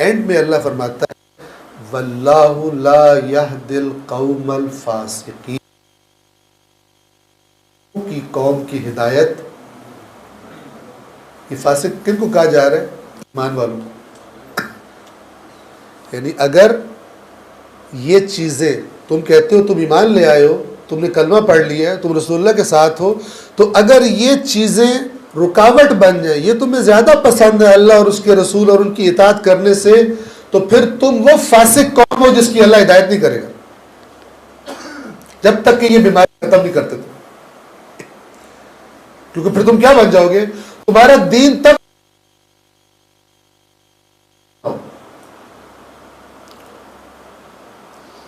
اینڈ میں اللہ فرماتا ہے واللہ لا یہدی القوم الفاسقین، کی قوم کی ہدایت، یہ فاسق کن کو کہا جا رہا ہے؟ ایمان والوں کو۔ یعنی اگر یہ چیزیں تم کہتے ہو، تم ایمان لے آئے ہو، تم نے کلمہ پڑھ لیا ہے، تم رسول اللہ کے ساتھ ہو، تو اگر یہ چیزیں رکاوٹ بن جائیں، یہ تمہیں زیادہ پسند ہے اللہ اور اس کے رسول اور ان کی اطاعت کرنے سے، تو پھر تم وہ فاسق قوم ہو جس کی اللہ ہدایت نہیں کرے گا جب تک کہ یہ بیماری ختم نہیں کرتے تم، کیونکہ پھر تم کیا بن جاؤ گے؟ تمہارا دین تب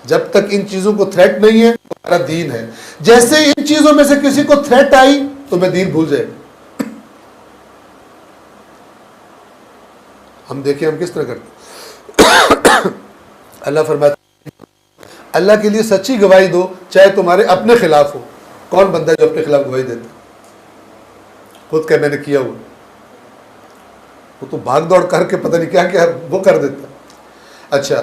جب تک ان چیزوں کو تھریٹ نہیں ہے تمہارا دین ہے، جیسے ان چیزوں میں سے کسی کو تھریٹ آئی تو میں دین بھول جائے۔ ہم دیکھیں ہم کس طرح کرتے۔ اللہ فرماتا ہے اللہ کے لیے سچی گواہی دو چاہے تمہارے اپنے خلاف ہو۔ کون بندہ جو اپنے خلاف گواہی دیتا؟ خود کہ میں نے کیا ہوا، وہ تو بھاگ دوڑ کر کے پتہ نہیں کیا کیا وہ کر دیتا۔ اچھا،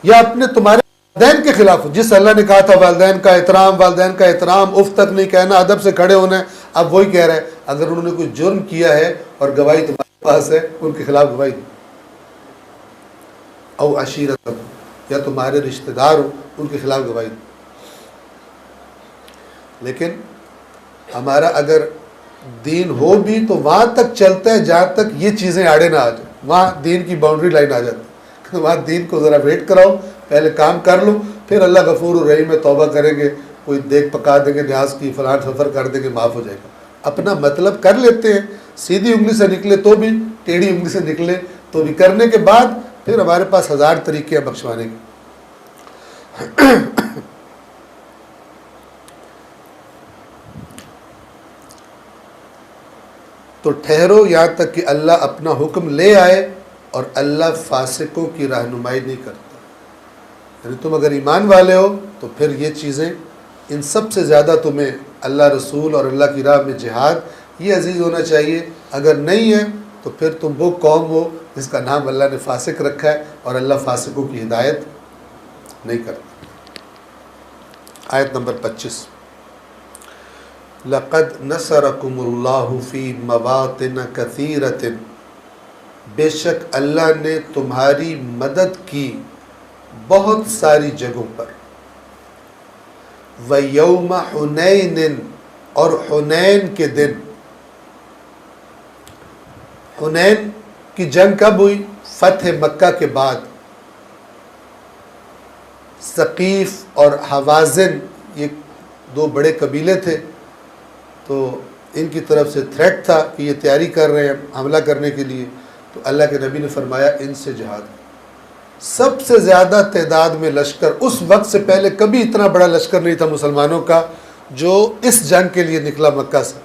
یا اپنے تمہارے والدین کے خلاف ہو، جس اللہ نے کہا تھا والدین کا احترام اف تک نہیں کہنا، ادب سے کھڑے ہونا ہے، اب وہی کہہ رہا ہے اگر انہوں نے کوئی جرم کیا ہے اور گواہی تمہارے پاس ہے ان کے خلاف گواہی دو۔ او عشیرت، یا تمہارے رشتہ دار ہو ان کے خلاف گواہی دو۔ لیکن ہمارا اگر دین ہو بھی تو وہاں تک چلتا ہے جہاں تک یہ چیزیں آڑے نہ آ جائیں، وہاں دین کی باؤنڈری لائن آ جاتی ہے، وہاں دین کو ذرا ویٹ کراؤ، پہلے کام کر لو، پھر اللہ غفور الرحیم میں توبہ کریں گے، کوئی دیکھ پکا دیں گے، نیاز کی فلان سفر کر دیں گے، معاف ہو جائے گا۔ اپنا مطلب کر لیتے ہیں، سیدھی انگلی سے نکلے تو بھی، ٹیڑھی انگلی سے نکلے تو بھی، کرنے کے بعد پھر ہمارے پاس ہزار طریقے ہیں بخشوانے کے۔ تو ٹھہرو یہاں تک کہ اللہ اپنا حکم لے آئے، اور اللہ فاسقوں کی رہنمائی نہیں کرتا۔ یعنی تم اگر ایمان والے ہو تو پھر یہ چیزیں، ان سب سے زیادہ تمہیں اللہ رسول اور اللہ کی راہ میں جہاد یہ عزیز ہونا چاہیے۔ اگر نہیں ہے تو پھر تم وہ قوم ہو جس کا نام اللہ نے فاسق رکھا ہے، اور اللہ فاسقوں کی ہدایت نہیں کرتا۔ آیت نمبر 25، لَقَدْ نَصَرَكُمُ اللَّهُ فِي مَوَاطِنَ كَثِيرَةٍ، بے شک اللہ نے تمہاری مدد کی بہت ساری جگہوں پر۔ وَيَوْمَ حُنَيْنٍ، اور حنین کے دن۔ حنین کی جنگ کب ہوئی؟ فتح مکہ کے بعد۔ ثقیف اور حوازن یہ دو بڑے قبیلے تھے، تو ان کی طرف سے تھریٹ تھا کہ یہ تیاری کر رہے ہیں حملہ کرنے کے لیے، تو اللہ کے نبی نے فرمایا ان سے جہاد۔ سب سے زیادہ تعداد میں لشکر، اس وقت سے پہلے کبھی اتنا بڑا لشکر نہیں تھا مسلمانوں کا جو اس جنگ کے لیے نکلا مکہ سے،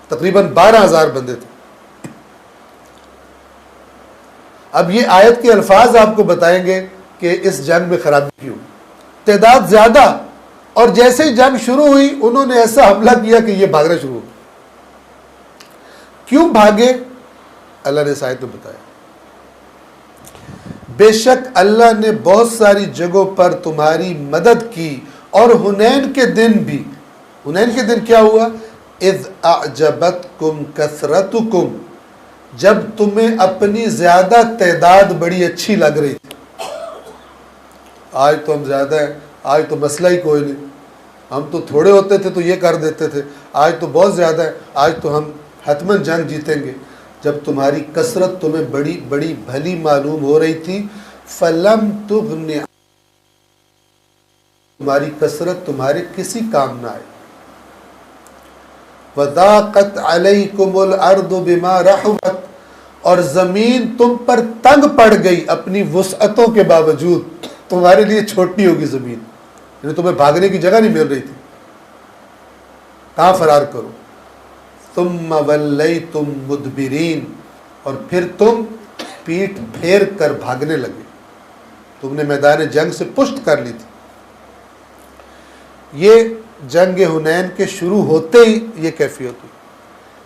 تقریباً 12,000 بندے تھے۔ اب یہ آیت کے الفاظ آپ کو بتائیں گے کہ اس جنگ میں خرابی کیوں۔ تعداد زیادہ اور جیسے ہی جنگ شروع ہوئی انہوں نے ایسا حملہ کیا کہ یہ بھاگنا شروع ہو گیا۔ کیوں بھاگے؟ اللہ نے اس آیت میں بتایا، بے شک اللہ نے بہت ساری جگہوں پر تمہاری مدد کی، اور حنین کے دن بھی۔ حنین کے دن کیا ہوا؟ اذ اعجبتکم کثرتکم، جب تمہیں اپنی زیادہ تعداد بڑی اچھی لگ رہی تھی۔ آج تو ہم زیادہ ہیں، آج تو مسئلہ ہی کوئی نہیں، ہم تو تھوڑے ہوتے تھے تو یہ کر دیتے تھے، آج تو بہت زیادہ ہے، آج تو ہم حتماً جنگ جیتیں گے۔ جب تمہاری کثرت تمہیں بڑی بڑی بھلی معلوم ہو رہی تھی، فلم تغن، تمہاری کثرت تمہارے کسی کام نہ آئی۔ وَضَاقَتْ عَلَيْكُمُ الْأَرْضُ بِمَا رَحُبَتْ، اور زمین تم پر تنگ پڑ گئی اپنی وسعتوں کے باوجود، تمہارے لیے چھوٹی ہوگی زمین، یعنی تمہیں بھاگنے کی جگہ نہیں مل رہی تھی، کہاں فرار کرو۔ ثُمَّ وَلَّيْتُمْ مُدْبِرِينَ، اور پھر تم پیٹھ پھیر کر بھاگنے لگے، تم نے میدان جنگ سے پشت کر لی تھی۔ یہ جنگ حنین کے شروع ہوتے ہی یہ کیفیت ہوئی،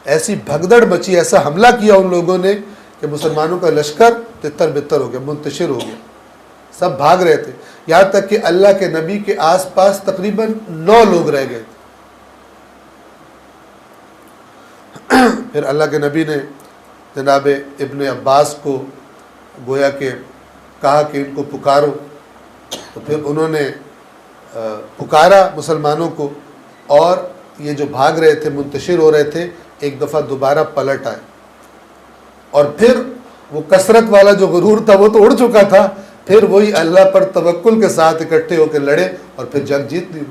ایسی بھگدڑ مچی، ایسا حملہ کیا ان لوگوں نے کہ مسلمانوں کا لشکر تتر بتر ہو گیا، منتشر ہو گیا، سب بھاگ رہے تھے، یہاں تک کہ اللہ کے نبی کے آس پاس تقریباً 9 لوگ رہ گئے تھے۔ پھر اللہ کے نبی نے جناب ابن عباس کو گویا کہ کہا کہ ان کو پکارو، تو پھر انہوں نے پکارا مسلمانوں کو، اور یہ جو بھاگ رہے تھے، منتشر ہو رہے تھے، ایک دفعہ دوبارہ پلٹ آئے، اور پھر وہ کثرت والا جو غرور تھا وہ تو اڑ چکا تھا، پھر وہی اللہ پر توکل کے ساتھ اکٹھے ہو کے لڑے اور پھر جنگ جیت لی۔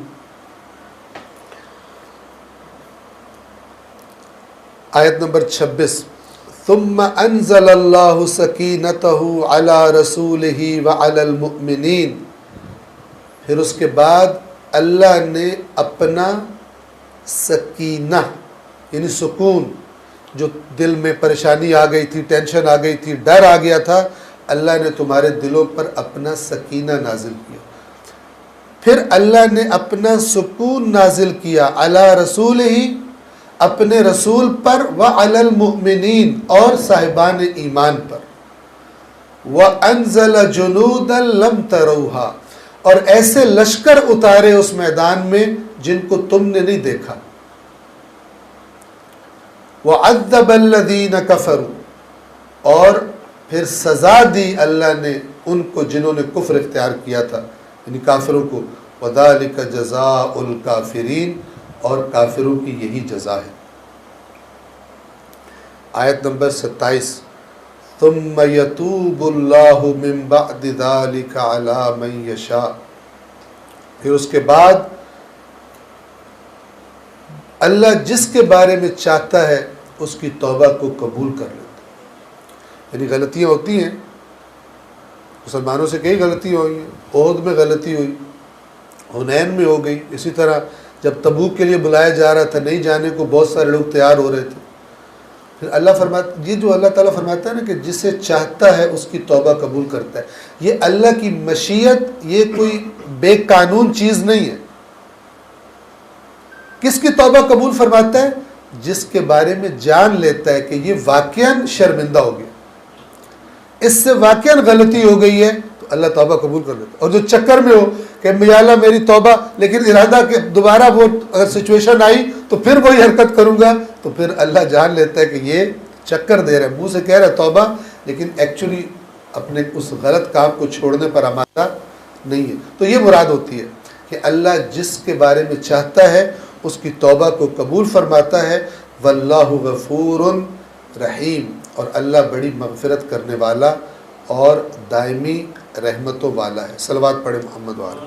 آیت نمبر 26، ثم انزل اللہ سکینتہ علی رسولہ وعلی المؤمنین، پھر اس کے بعد اللہ نے اپنا سکینہ یعنی سکون، جو دل میں پریشانی آ گئی تھی، ٹینشن آ گئی تھی، ڈر آ گیا تھا، اللہ نے تمہارے دلوں پر اپنا سکینہ نازل کیا۔ پھر اللہ نے اپنا سکون نازل کیا علی رسول ہی، اپنے رسول پر، وعلی المؤمنین، اور صاحبان ایمان پر، وانزل جنودا لم تروها، اور ایسے لشکر اتارے اس میدان میں جن کو تم نے نہیں دیکھا، وعذب الذین کفروا، اور پھر سزا دی اللہ نے ان کو جنہوں نے کفر اختیار کیا تھا، یعنی کافروں کو، وذالک جزاء الکافرین، اور کافروں کی یہی جزا ہے۔ آیت نمبر 27، ثم یتوب اللہ من بعد ذلک علی من یشاء، پھر اس کے بعد اللہ جس کے بارے میں چاہتا ہے اس کی توبہ کو قبول کر لیتا ہے۔ یعنی غلطیاں ہوتی ہیں، مسلمانوں سے کئی غلطیاں ہوئی ہیں، احد میں غلطی ہوئی، حنین میں ہو گئی، اسی طرح جب تبوک کے لیے بلایا جا رہا تھا، نہیں جانے کو بہت سارے لوگ تیار ہو رہے تھے، پھر اللہ فرماتا، یہ جو اللہ تعالیٰ فرماتا ہے نا کہ جسے چاہتا ہے اس کی توبہ قبول کرتا ہے، یہ اللہ کی مشیت، یہ کوئی بے قانون چیز نہیں ہے۔ کس کی توبہ قبول فرماتا ہے؟ جس کے بارے میں جان لیتا ہے کہ یہ واقعاً شرمندہ ہو گیا، اس سے واقعاً غلطی ہو گئی ہے، تو اللہ توبہ قبول کر لیتا ہے۔ اور جو چکر میں ہو کہ یا اللہ میری توبہ، لیکن ارادہ کہ دوبارہ وہ اگر سچویشن آئی تو پھر وہی حرکت کروں گا، تو پھر اللہ جان لیتا ہے کہ یہ چکر دے رہا ہے، منہ سے کہہ رہا ہے توبہ، لیکن ایکچولی اپنے اس غلط کام کو چھوڑنے پر آمادہ نہیں ہے۔ تو یہ مراد ہوتی ہے کہ اللہ جس کے بارے میں چاہتا ہے اس کی توبہ کو قبول فرماتا ہے، واللہ غفور رحیم، اور اللہ بڑی مغفرت کرنے والا اور دائمی رحمتوں والا ہے۔ صلوات پڑھیں محمد وآلہ۔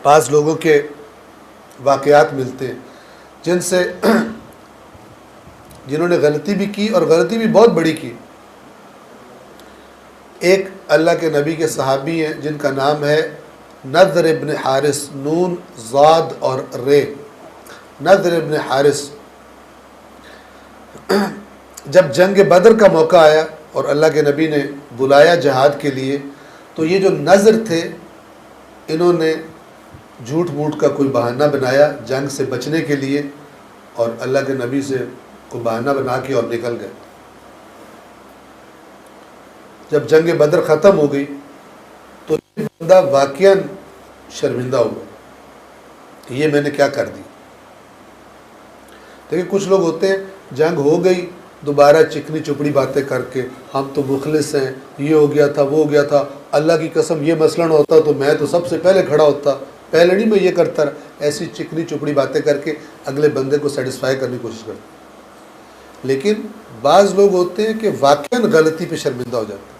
بعض لوگوں کے واقعات ملتے ہیں جن سے جنہوں نے غلطی بھی کی اور غلطی بھی بہت بڑی کی۔ ایک اللہ کے نبی کے صحابی ہیں جن کا نام ہے نضر ابن حارث، نون ضاد اور رے، نضر ابن حارث۔ جب جنگ بدر کا موقع آیا اور اللہ کے نبی نے بلایا جہاد کے لیے، تو یہ جو نظر تھے انہوں نے جھوٹ موٹ کا کوئی بہانہ بنایا جنگ سے بچنے کے لیے، اور اللہ کے نبی سے کوئی بہانہ بنا کے اور نکل گئے۔ جب جنگ بدر ختم ہو گئی تو یہ بندہ واقعاً شرمندہ ہوا کہ یہ میں نے کیا کر دی۔ دیکھیں کچھ لوگ ہوتے ہیں جنگ ہو گئی دوبارہ چکنی چپڑی باتیں کر کے، ہم تو مخلص ہیں، یہ ہو گیا تھا وہ ہو گیا تھا، اللہ کی قسم یہ مسئلہ ہوتا تو میں تو سب سے پہلے کھڑا ہوتا، پہلے نہیں میں یہ کرتا رہا، ایسی چکنی چپڑی باتیں کر کے اگلے بندے کو سیٹسفائی کرنے کی کوشش کرتے۔ لیکن بعض لوگ ہوتے ہیں کہ واقعاً غلطی پہ شرمندہ ہو جاتے ہیں،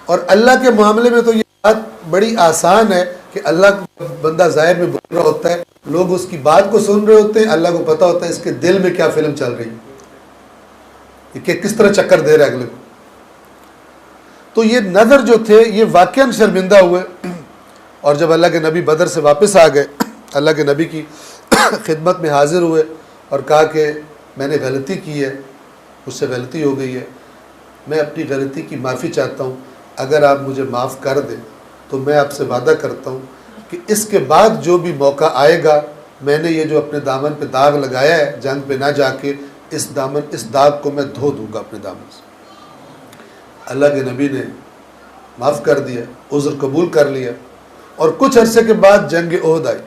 اور اللہ کے معاملے میں تو یہ بات بڑی آسان ہے کہ اللہ بندہ ظاہر میں بول رہا ہوتا ہے، لوگ اس کی بات کو سن رہے ہوتے ہیں، اللہ کو پتہ ہوتا ہے اس کے دل میں کیا فلم چل رہی ہے، کہ کس طرح چکر دے رہا ہے اگلے کو۔ تو یہ نظر جو تھے یہ واقعاً شرمندہ ہوئے، اور جب اللہ کے نبی بدر سے واپس آ گئے، اللہ کے نبی کی خدمت میں حاضر ہوئے اور کہا کہ میں نے غلطی کی ہے، مجھ سے غلطی ہو گئی ہے، میں اپنی غلطی کی معافی چاہتا ہوں، اگر آپ مجھے معاف کر دیں تو میں آپ سے وعدہ کرتا ہوں کہ اس کے بعد جو بھی موقع آئے گا، میں نے یہ جو اپنے دامن پہ داغ لگایا ہے جنگ پہ نہ جا کے، اس داغ کو میں دھو دوں گا اپنے دامن سے۔ اللہ کے نبی نے معاف کر دیا، عذر قبول کر لیا، اور کچھ عرصے کے بعد جنگ احد آئی۔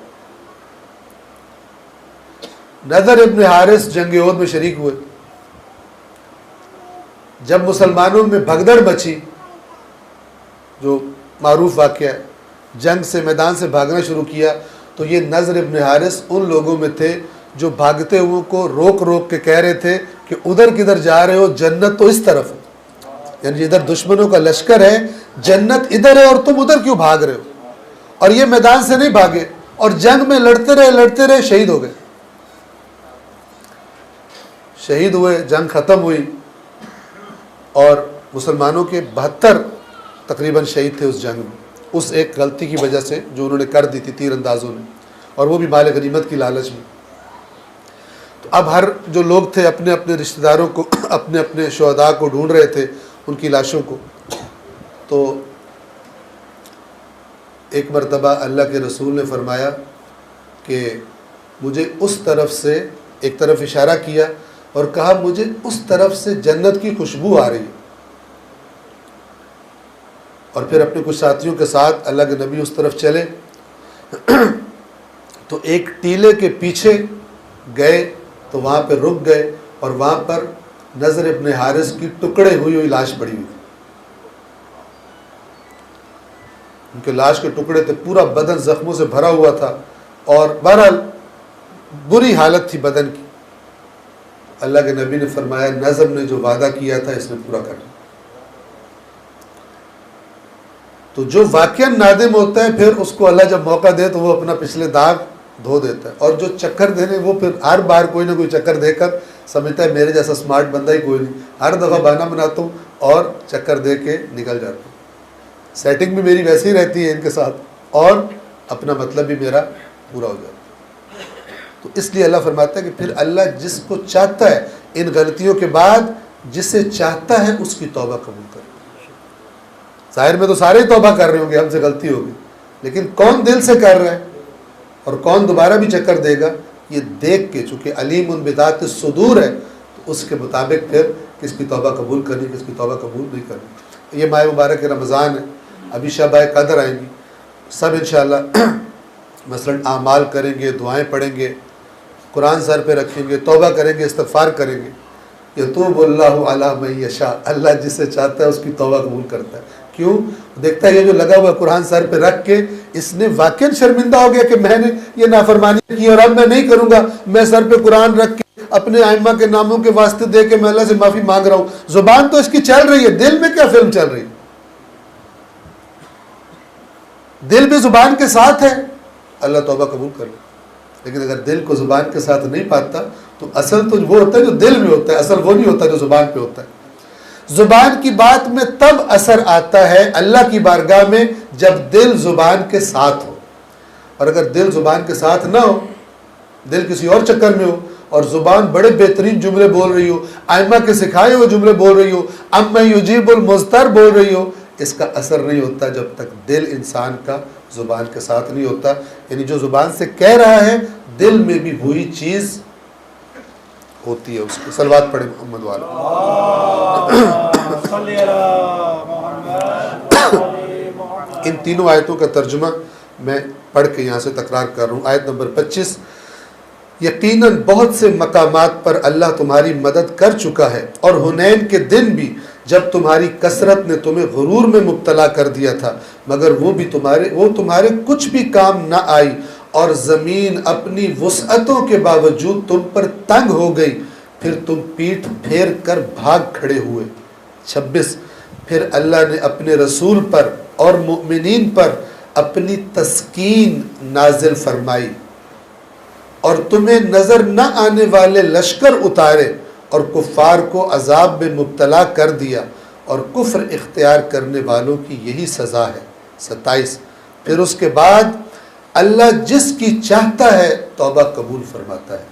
نضر ابن حارث جنگ احد میں شریک ہوئے۔ جب مسلمانوں میں بھگدڑ مچی، جو معروف واقعہ ہے، جنگ سے میدان سے بھاگنا شروع کیا، تو یہ نضر ابن حارث ان لوگوں میں تھے جو بھاگتے ہوئے کو روک روک کے کہہ رہے تھے کہ ادھر کدھر جا رہے ہو، جنت تو اس طرف ہے، یعنی ادھر دشمنوں کا لشکر ہے، جنت ادھر ہے اور تم ادھر کیوں بھاگ رہے ہو۔ اور یہ میدان سے نہیں بھاگے، اور جنگ میں لڑتے رہے شہید ہو گئے، شہید ہوئے، جنگ ختم ہوئی، اور مسلمانوں کے 72 تقریباً شہید تھے اس جنگ میں، اس ایک غلطی کی وجہ سے جو انہوں نے کر دی تھی تیر اندازوں نے، اور وہ بھی مال غنیمت کی لالچ میں۔ تو اب ہر جو لوگ تھے اپنے اپنے رشتہ داروں کو، اپنے اپنے شہداء کو ڈھونڈ رہے تھے، ان کی لاشوں کو۔ تو ایک مرتبہ اللہ کے رسول نے فرمایا کہ مجھے اس طرف سے، ایک طرف اشارہ کیا اور کہا مجھے اس طرف سے جنت کی خوشبو آ رہی ہے، اور پھر اپنے کچھ ساتھیوں کے ساتھ اللہ کے نبی اس طرف چلے، تو ایک ٹیلے کے پیچھے گئے تو وہاں پہ رک گئے، اور وہاں پر نضر ابن حارث کی ٹکڑے ہوئی لاش پڑی ہوئی، ان کے لاش کے ٹکڑے تھے، پورا بدن زخموں سے بھرا ہوا تھا، اور بہرحال بری حالت تھی بدن کی۔ اللہ کے نبی نے فرمایا نضر نے جو وعدہ کیا تھا اس نے پورا کر لیا۔ تو جو واقعا نادم ہوتا ہے پھر اس کو اللہ جب موقع دے تو وہ اپنا پچھلے داغ دھو دیتا ہے، اور جو چکر دینے وہ پھر ہر بار کوئی نہ کوئی چکر دے کر سمجھتا ہے میرے جیسا سمارٹ بندہ ہی کوئی نہیں، ہر دفعہ بہانہ بناتا ہوں اور چکر دے کے نکل جاتا ہوں، سیٹنگ بھی میری ویسی ہی رہتی ہے ان کے ساتھ، اور اپنا مطلب بھی میرا پورا ہو جاتا ہے۔ تو اس لیے اللہ فرماتا ہے کہ پھر اللہ جس کو چاہتا ہے ان غلطیوں کے بعد، جسے چاہتا ہے اس کی توبہ قبول کرے۔ ظاہر میں تو سارے ہی توبہ کر رہے ہوں گے، ہم سے غلطی ہوگی، لیکن کون دل سے کر رہا ہے اور کون دوبارہ بھی چکر دے گا، یہ دیکھ کے، چونکہ علیم بذات الصدور ہے، تو اس کے مطابق پھر کس کی توبہ قبول کرنی، کس کی توبہ قبول نہیں کرنی۔ یہ ماہ مبارک رمضان ہے، ابھی شب قدر آئیں گی، سب انشاءاللہ مثلاً اعمال کریں گے، دعائیں پڑھیں گے، قرآن سر پہ رکھیں گے، توبہ کریں گے، استغفار کریں گے۔ یتوب اللہ علی من یشاء، اللہ جس سے چاہتا ہے اس کی توبہ قبول کرتا ہے۔ کیوں؟ دیکھتا ہے یہ جو لگا ہوا قرآن سر پہ رکھ کے اس نے واقعاً شرمندہ ہو گیا کہ میں نے یہ نافرمانی کی اور اب میں نہیں کروں گا، میں سر پہ قرآن رکھ کے اپنے ائمہ کے ناموں کے واسطے دے کے میں اللہ سے معافی مانگ رہا ہوں۔ زبان تو اس کی چل رہی ہے، دل میں کیا فلم چل رہی ہے؟ دل بھی زبان کے ساتھ ہے، اللہ توبہ قبول کر لے، لیکن اگر دل کو زبان کے ساتھ نہیں پاتا تو اصل تو وہ ہوتا ہے جو دل میں ہوتا ہے، اصل وہ نہیں ہوتا جو زبان پہ ہوتا ہے۔ زبان کی بات میں تب اثر آتا ہے اللہ کی بارگاہ میں جب دل زبان کے ساتھ ہو، اور اگر دل زبان کے ساتھ نہ ہو، دل کسی اور چکر میں ہو، اور زبان بڑے بہترین جملے بول رہی ہو، ائمہ کے سکھائے ہوئے جملے بول رہی ہو، اما یجیب المضطر بول رہی ہو، اس کا اثر نہیں ہوتا جب تک دل انسان کا زبان کے ساتھ نہیں ہوتا. یعنی جو زبان سے کہہ رہا ہے دل میں بھی وہی چیز ہوتی ہے اس کو. صلوات پڑھیں محمد والا. ان تینوں آیتوں کا ترجمہ میں پڑھ کے یہاں سے تکرار کر رہا ہوں. آیت نمبر 25، یقیناً بہت سے مقامات پر اللہ تمہاری مدد کر چکا ہے، اور حنین کے دن بھی جب تمہاری کثرت نے تمہیں غرور میں مبتلا کر دیا تھا، مگر وہ تمہارے کچھ بھی کام نہ آئی، اور زمین اپنی وسعتوں کے باوجود تم پر تنگ ہو گئی، پھر تم پیٹھ پھیر کر بھاگ کھڑے ہوئے. 26، پھر اللہ نے اپنے رسول پر اور مؤمنین پر اپنی تسکین نازل فرمائی، اور تمہیں نظر نہ آنے والے لشکر اتارے، اور کفار کو عذاب میں مبتلا کر دیا، اور کفر اختیار کرنے والوں کی یہی سزا ہے. 27، پھر اس کے بعد اللہ جس کی چاہتا ہے توبہ قبول فرماتا ہے.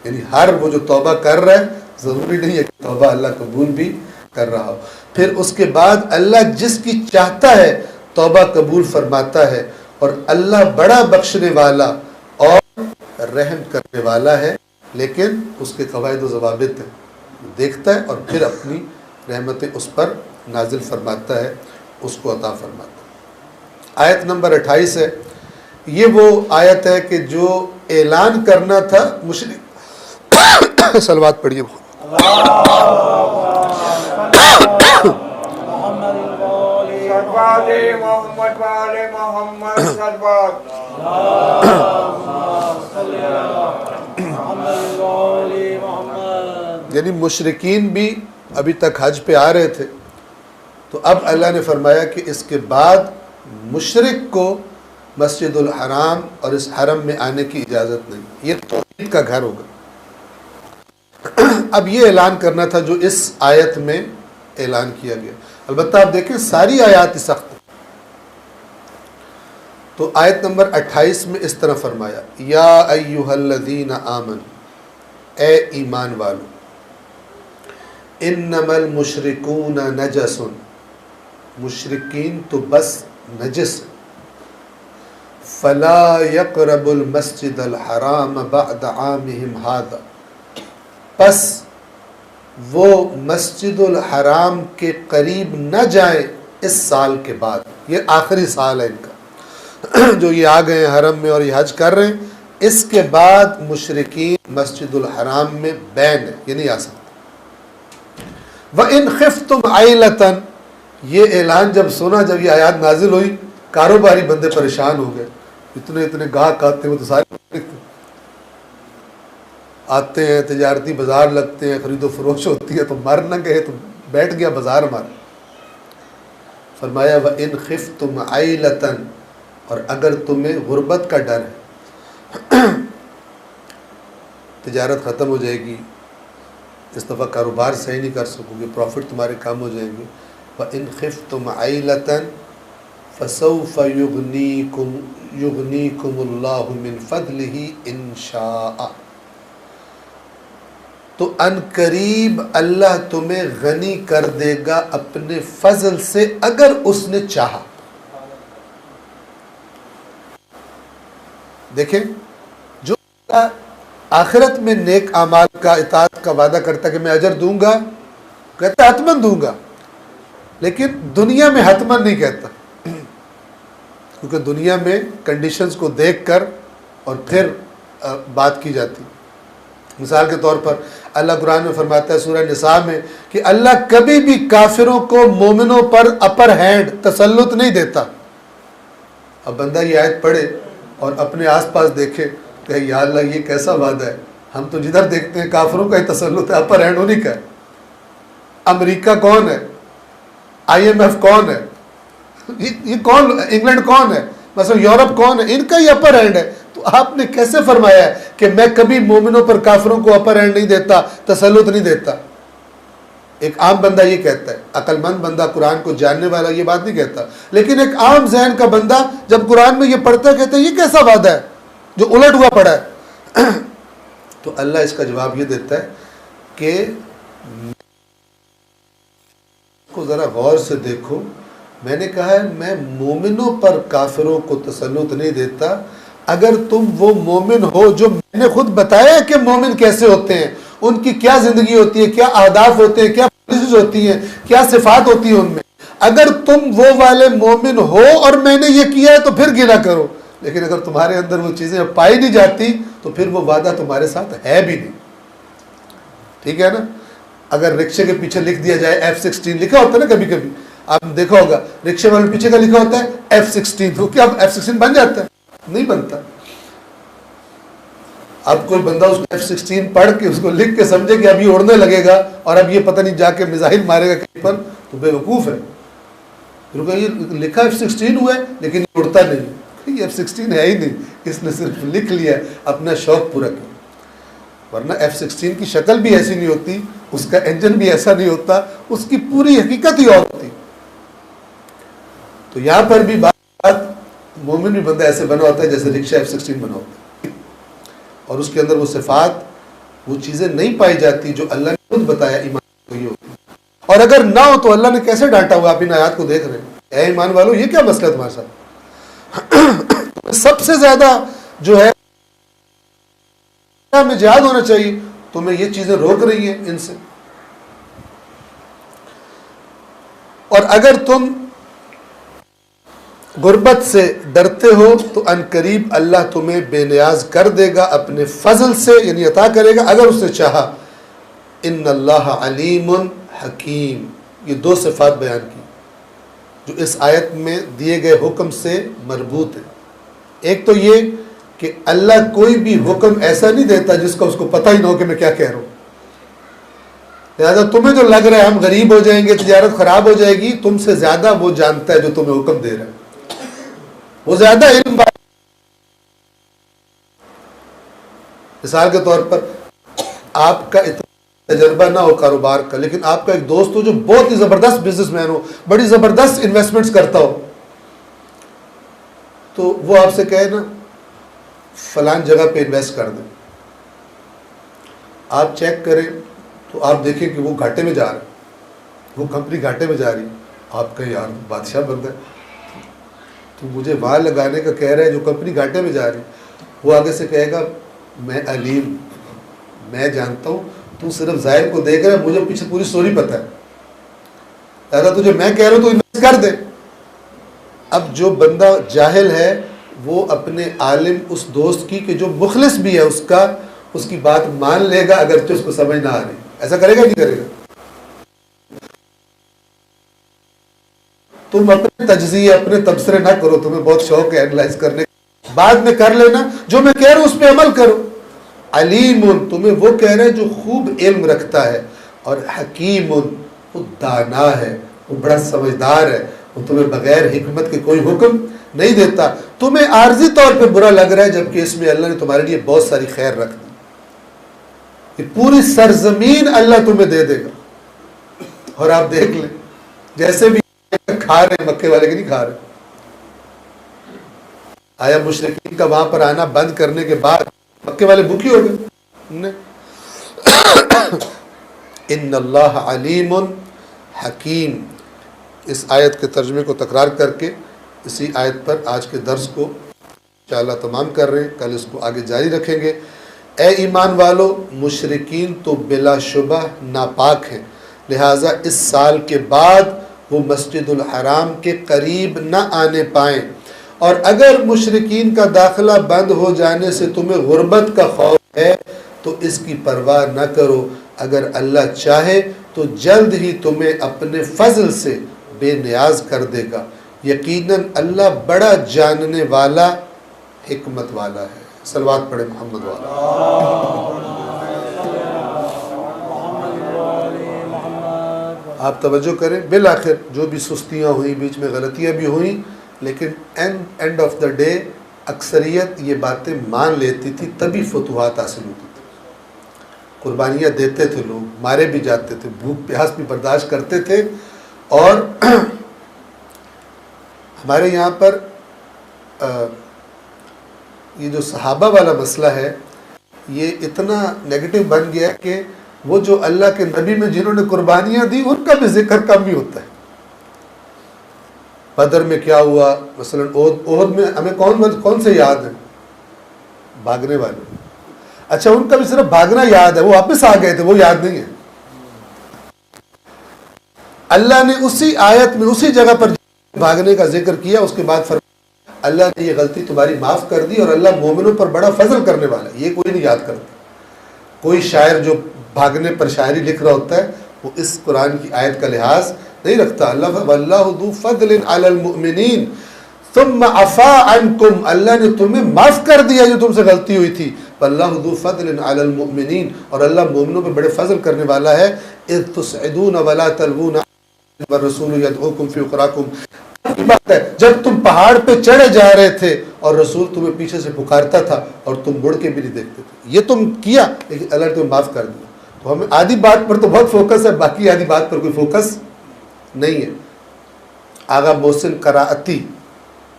یعنی ہر وہ جو توبہ کر رہا ہے ضروری نہیں ہے کہ توبہ اللہ قبول بھی کر رہا ہو. پھر اس کے بعد اللہ جس کی چاہتا ہے توبہ قبول فرماتا ہے، اور اللہ بڑا بخشنے والا اور رحم کرنے والا ہے. لیکن اس کے قواعد و ضوابط ہیں، دیکھتا ہے اور پھر اپنی رحمتیں اس پر نازل فرماتا ہے، اس کو عطا فرماتا ہے. آیت نمبر 28 ہے. یہ وہ آیت ہے کہ جو اعلان کرنا تھا مشرک. صلوات پڑھیے. یعنی مشرکین بھی ابھی تک حج پہ آ رہے تھے، تو اب اللہ نے فرمایا کہ اس کے بعد مشرک کو مسجد الحرام اور اس حرم میں آنے کی اجازت نہیں. یہ توحید کا گھر ہوگا. اب یہ اعلان کرنا تھا جو اس آیت میں اعلان کیا گیا. البتہ آپ دیکھیں ساری آیات سخت. تو آیت نمبر 28 میں اس طرح فرمایا، یا ایہا الذین آمنوا، اے ایمان والو، انما المشرکون نجس، مشرکین تو بس نجس، فلا یقرب المسجد الحرام بعد عامہم ھذا، پس وہ مسجد الحرام کے قریب نہ جائیں اس سال کے بعد. یہ آخری سال ہے ان کا جو یہ آ گئے ہیں حرم میں اور یہ حج کر رہے ہیں. اس کے بعد مشرکین مسجد الحرام میں بین ہے، یہ نہیں آ سکتے. وَإِنْ خِفْتُمْ عَيْلَةً، یہ اعلان جب سنا، جب یہ آیات نازل ہوئی، کاروباری بندے پریشان ہو گئے. اتنے گاہک آتے ہیں، وہ تو سارے آتے ہیں، تجارتی بازار لگتے ہیں، خرید و فروش ہوتی ہے، تو مر نہ گئے تو بیٹھ گیا بازار ہمارا. فرمایا وَإِنْ خِفْتُمْ عَيْلَةً، اور اگر تمہیں غربت کا ڈر ہے، تجارت ختم ہو جائے گی، اس دفعہ کاروبار صحیح نہیں کر سکو گے، پروفٹ تمہارے کم ہو جائیں گے. وَإِنْ خِفْتُمْ عَيْلَةً فَسَوْفَ يُغْنِيكُمُ اللَّهُ مِنْ فَضْلِهِ إِنْ شَاءَ، تو ان قریب اللہ تمہیں غنی کر دے گا اپنے فضل سے اگر اس نے چاہا. دیکھیں، جو آخرت میں نیک اعمال کا اطاعت کا وعدہ کرتا ہے کہ میں اجر دوں گا، کہتا ہے حتماً دوں گا، لیکن دنیا میں حتماً نہیں کہتا، کیونکہ دنیا میں کنڈیشنز کو دیکھ کر اور پھر بات کی جاتی. مثال کے طور پر اللہ قرآن میں فرماتا ہے سورہ نساء میں کہ اللہ کبھی بھی کافروں کو مومنوں پر اپر ہینڈ تسلط نہیں دیتا. اب بندہ یہ آیت پڑھے اور اپنے آس پاس دیکھے کہ یا اللہ یہ کیسا وعدہ ہے، ہم تو جدھر دیکھتے ہیں کافروں کا ہی تسلط ہے، اپر ہینڈ انہیں کا ہے. امریکہ کون ہے؟ IMF کون ہے؟ یہ کون؟ انگلینڈ کون ہے؟ مثلا یورپ کون ہے؟ ان کا ہی اپر ہینڈ ہے. تو آپ نے کیسے فرمایا ہے کہ میں کبھی مومنوں پر کافروں کو اپر ہینڈ نہیں دیتا، تسلط نہیں دیتا؟ ایک عام بندہ یہ کہتا ہے، عقل مند بندہ، قرآن کو جاننے والا یہ بات نہیں کہتا. لیکن ایک عام ذہن کا بندہ جب قرآن میں یہ پڑھتا ہے کہتا ہے یہ کیسا وعدہ ہے جو الٹ ہوا پڑا ہے. تو اللہ اس کا جواب یہ دیتا ہے کہ کو ذرا غور سے دیکھو، میں نے کہا ہے میں مومنوں پر کافروں کو تسلط نہیں دیتا، اگر تم وہ مومن ہو جو میں نے خود بتایا کہ مومن کیسے ہوتے ہیں، ان کی کیا زندگی ہوتی ہے، کیا اہداف ہوتے ہیں، کیا پالیسیز ہوتی ہیں، کیا صفات ہوتی ہیں ان میں، اگر تم وہ والے مومن ہو اور میں نے یہ کیا ہے تو پھر گناہ کرو، لیکن اگر تمہارے اندر وہ چیزیں پائی نہیں جاتی تو پھر وہ وعدہ تمہارے ساتھ ہے بھی نہیں. ٹھیک ہے نا؟ اگر رکشے کے پیچھے لکھ دیا جائے F-16 لکھا ہوتا ہے نا، کبھی کبھی آپ نے دیکھا ہوگا رکشے والے پیچھے کا لکھا ہوتا ہے F-16، تو کیا F-16 بن جاتا ہے؟ نہیں بنتا. اب کوئی بندہ اس کو F-16 پڑھ کے اس کو لکھ کے سمجھے کہ اب یہ اڑنے لگے گا اور اب یہ پتہ نہیں جا کے میزائل مارے گا کہیں پر، تو بے وقوف ہے. یہ لکھا F-16 ہوا ہے لیکن یہ اڑتا نہیں، یہ F-16 ہے ہی نہیں، اس نے صرف لکھ لیا اپنا شوق پورا کیا. ورنہ F-16 کی شکل بھی ایسی نہیں ہوتی، اس کا انجن بھی ایسا نہیں ہوتا، اس کی پوری حقیقت ہی اور ہوتی. تو یہاں پر بھی بات مومن بھی بندہ ایسے بنا ہوتا ہے جیسے رکشہ F-16 بنا ہوتا ہے، اور اس کے اندر وہ صفات، وہ چیزیں نہیں پائی جاتی جو اللہ نے خود بتایا ایمان کو یہ ہوتی. اور اگر نہ ہو تو اللہ نے کیسے ڈانٹا ہوا، آپ ان آیات کو دیکھ رہے ہیں، اے ایمان والو یہ کیا مسئلہ ہے تمہارے ساتھ؟ سب سے زیادہ جو ہے میں جہاد ہونا چاہیے، تمہیں یہ چیزیں روک رہی ہیں ان سے. اور اگر تم غربت سے ڈرتے ہو تو ان قریب اللہ تمہیں بے نیاز کر دے گا اپنے فضل سے، یعنی عطا کرے گا اگر اس نے چاہا. ان اللہ علیم حکیم، یہ دو صفات بیان کی جو اس آیت میں دیے گئے حکم سے مربوط ہے. ایک تو یہ کہ اللہ کوئی بھی حکم ایسا نہیں دیتا جس کا اس کو پتہ ہی نہ ہو کہ میں کیا کہہ رہا ہوں. لہٰذا تمہیں جو لگ رہا ہے ہم غریب ہو جائیں گے، تجارت خراب ہو جائے گی، تم سے زیادہ وہ جانتا ہے جو تمہیں حکم دے رہا ہے، وہ زیادہ علم. مثال کے طور پر آپ کا اتنا تجربہ نہ ہو کاروبار کا، لیکن آپ کا ایک دوست ہو جو بہت ہی زبردست بزنس مین ہو، بڑی زبردست انویسٹمنٹس کرتا ہو، تو وہ آپ سے کہے نا فلان جگہ پہ انویسٹ کر دیں، آپ چیک کریں تو آپ دیکھیں کہ وہ گھاٹے میں جا رہا ہے، وہ کمپنی گھاٹے میں جا رہی ہے. آپ کہیں یار بادشاہ بندہ ہے، تو مجھے وہاں لگانے کا کہہ رہا ہے جو کمپنی گھاٹے میں جا رہی ہے. وہ آگے سے کہے گا میں علیم، میں جانتا ہوں، تو صرف ظاہر کو دیکھ رہا ہے، مجھے پیچھے پوری سٹوری پتہ ہے، لہٰذا تجھے میں کہہ رہا ہوں تو انویسٹ کر دے. اب جو بندہ جاہل ہے وہ اپنے عالم اس دوست کی کہ جو مخلص بھی ہے اس کی بات مان لے گا اگرچہ اس کو سمجھ نہ آ رہی. ایسا کرے گا نہیں کرے گا؟ تم اپنے تجزیے اپنے تبصرے نہ کرو، تمہیں بہت شوق ہے اینالائز کرنے، بعد میں کر لینا، جو میں کہہ رہا ہوں اس پہ عمل کرو. علیم، تمہیں وہ کہہ رہے ہیں جو خوب علم رکھتا ہے، اور حکیم، وہ دانا ہے، وہ بڑا سمجھدار ہے، وہ تمہیں بغیر حکمت کے کوئی حکم نہیں دیتا. تمہیں عارضی طور پہ برا لگ رہا ہے جبکہ اس میں اللہ نے تمہارے لیے بہت ساری خیر رکھ دی. یہ پوری سرزمین اللہ تمہیں دے دے گا، اور آپ دیکھ لیں جیسے بھی کھا رہے مکے والے کے نہیں کھا رہے. آیا مشرکین کا وہاں پر آنا بند کرنے کے بعد مکے والے بھوکے ہو گئے؟ ان اللہ علیم حکیم. اس آیت کے ترجمے کو تکرار کر کے اسی آیت پر آج کے درس کو انشاءاللہ تمام کر رہے ہیں، کل اس کو آگے جاری رکھیں گے. اے ایمان والو، مشرکین تو بلا شبہ ناپاک ہیں، لہٰذا اس سال کے بعد وہ مسجد الحرام کے قریب نہ آنے پائیں، اور اگر مشرکین کا داخلہ بند ہو جانے سے تمہیں غربت کا خوف ہے تو اس کی پرواہ نہ کرو، اگر اللہ چاہے تو جلد ہی تمہیں اپنے فضل سے بے نیاز کر دے گا، یقیناً اللہ بڑا جاننے والا حکمت والا ہے. صلوات پڑھے محمد والا. آپ توجہ کریں، بالآخر جو بھی سستیاں ہوئیں، بیچ میں غلطیاں بھی ہوئیں، لیکن اینڈ آف دا ڈے اکثریت یہ باتیں مان لیتی تھی، تبھی فتوحات حاصل ہوتی تھی. قربانیاں دیتے تھے لوگ، مارے بھی جاتے تھے، بھوک پیاس بھی برداشت کرتے تھے. اور ہمارے یہاں پر یہ جو صحابہ والا مسئلہ ہے، یہ اتنا نیگیٹو بن گیا کہ وہ جو اللہ کے نبی میں جنہوں نے قربانیاں دی ان کا بھی ذکر کم ہی ہوتا ہے. بدر میں کیا ہوا مثلا، احد میں ہمیں کون سے یاد ہیں؟ بھاگنے والے. اچھا ان کا بھی صرف بھاگنا یاد ہے، وہ واپس آ گئے تھے وہ یاد نہیں ہے. اللہ نے اسی آیت میں اسی جگہ پر بھاگنے کا ذکر کیا، اس کے بعد فرمایا اللہ نے یہ غلطی تمہاری معاف کر دی اور اللہ مومنوں پر بڑا فضل کرنے والا ہے. یہ کوئی نہیں یاد کرتا. کوئی شاعر جو بھاگنے پر شاعری لکھ رہا ہوتا ہے وہ اس قرآن کی آیت کا لحاظ نہیں رکھتا. اللہ واللہ ذو فضل علی المؤمنین ثم عفا عنکم، اللہ نے تمہیں معاف کر دیا جو تم سے غلطی ہوئی تھی. واللہ ذو فضل علی المؤمنین، اور اللہ مومنوں پہ بڑے فضل کرنے والا ہے. اذ تصعدون ولا تلوون والرسول يدعوكم في اخراكم، بات ہے جب تم پہاڑ پہ چڑھے جا رہے تھے اور رسول تمہیں پیچھے سے پکارتا تھا اور تم مڑ کے بھی نہیں دیکھتے تھے. یہ تم کیا لیکن اللہ نے تمہیں معاف کر دیا. تو ہمیں آدھی بات پر تو بہت فوکس ہے، باقی آدھی بات پر کوئی فوکس نہیں ہے. آغا محسن قرائتی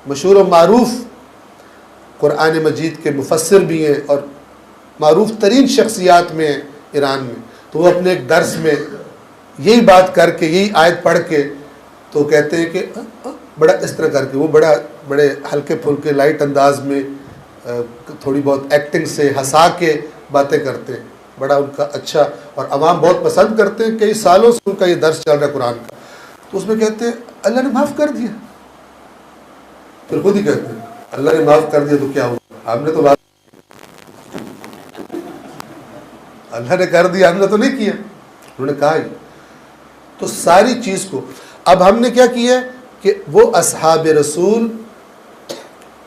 مشہور و معروف قرآن مجید کے مفسر بھی ہیں اور معروف ترین شخصیات میں ہیں ایران میں. تو وہ اپنے ایک درس میں یہی بات کر کے یہی آیت پڑھ کے تو کہتے ہیں کہ بڑا اس طرح کر کے وہ بڑے ہلکے پھلکے لائٹ انداز میں تھوڑی بہت ایکٹنگ سے ہنسا کے باتیں کرتے ہیں. بڑا ان کا اچھا، اور عوام بہت پسند کرتے ہیں. کئی سالوں سے ان کا یہ درس چل رہا ہے قرآن کا. تو اس میں کہتے ہیں اللہ نے معاف کر دیا. پھر خود ہی کہتے ہیں اللہ نے معاف کر دیا تو کیا ہوا، ہم نے تو اللہ نے کر دیا، ہم نے تو نہیں کیا. انہوں نے کہا ہی تو ساری چیز کو. اب ہم نے کیا کیا کہ وہ اصحاب رسول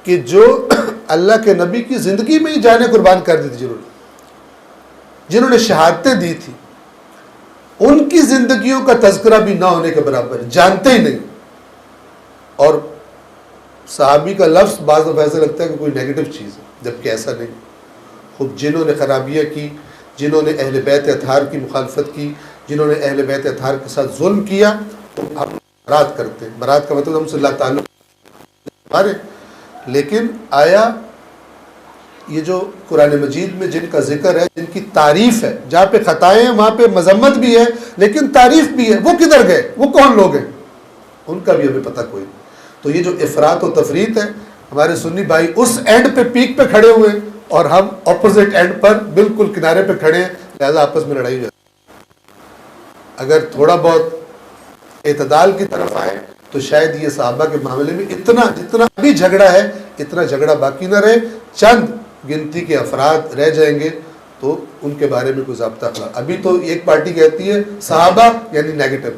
کہ جو اللہ کے نبی کی زندگی میں ہی جانیں قربان کر دی تھی، جنہوں نے شہادتیں دی تھی، ان کی زندگیوں کا تذکرہ بھی نہ ہونے کے برابر ہے، جانتے ہی نہیں. اور صحابی کا لفظ بعض دفعہ ایسا لگتا ہے کہ کوئی نیگیٹو چیز ہے، جبکہ ایسا نہیں. خود جنہوں نے خرابیاں کی، جنہوں نے اہل بیت اطہار کی مخالفت کی، جنہوں نے اہل بیت اطہار کے ساتھ ظلم کیا، تو ہم برات کرتے ہیں. برات کا مطلب ہم سے اللہ تعالیٰ ہمارے. لیکن آیا یہ جو قرآن مجید میں جن کا ذکر ہے، جن کی تعریف ہے، جہاں پہ خطائیں ہیں وہاں پہ مذمت بھی ہے لیکن تعریف بھی ہے، وہ کدھر گئے؟ وہ کون لوگ ہیں؟ ان کا بھی ہمیں پتہ کوئی نہیں. تو یہ جو افراط و تفریط ہے، ہمارے سنی بھائی اس اینڈ پہ پیک پہ کھڑے ہوئے اور ہم اپوزٹ اینڈ پر بالکل کنارے پہ کھڑے ہیں، لہذا آپس میں لڑائی ہو جاتی. اگر تھوڑا بہت اعتدال کی طرف آئے تو شاید یہ صحابہ کے معاملے میں اتنا جتنا ابھی جھگڑا ہے اتنا جھگڑا باقی نہ رہے. چند گنتی کے افراد رہ جائیں گے تو ان کے بارے میں کوئی ضابطہ اخلاق. ابھی تو ایک پارٹی کہتی ہے صحابہ یعنی نیگیٹو،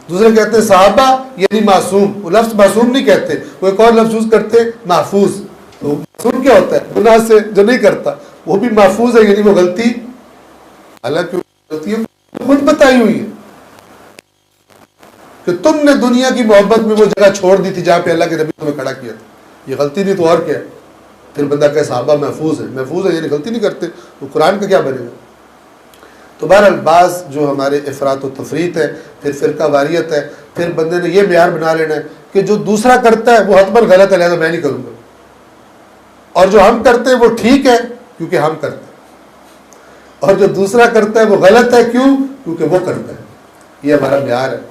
دوسرے کہتے ہیں صحابہ یعنی معصوم. وہ لفظ معصوم نہیں کہتے، وہ ایک اور لفظ یوز کرتے ہیں محفوظ. تو معصوم کیا ہوتا ہے؟ گناہ سے جو نہیں کرتا، وہ بھی محفوظ ہے یعنی وہ غلطی حالانکہ غلطی خود بتائی ہوئی ہے کہ تم نے دنیا کی محبت میں وہ جگہ چھوڑ دی تھی جہاں پہ اللہ کے نبی تمہیں کھڑا کیا تھا. یہ غلطی نہیں تو اور کیا ہے؟ پھر بندہ کہے صحابہ محفوظ ہے یعنی غلطی نہیں کرتے، تو قرآن کا کیا بنے گا؟ تو بہرحال بعض جو ہمارے افراط و تفریط ہے، پھر فرقہ واریت ہے، پھر بندے نے یہ معیار بنا لینا ہے کہ جو دوسرا کرتا ہے وہ حتماً غلط ہے لہذا میں نہیں کروں گا، اور جو ہم کرتے ہیں وہ ٹھیک ہے کیونکہ ہم کرتے ہیں، اور جو دوسرا کرتا ہے وہ غلط ہے کیوں؟ کیونکہ وہ کرتا ہے. یہ ہمارا معیار ہے.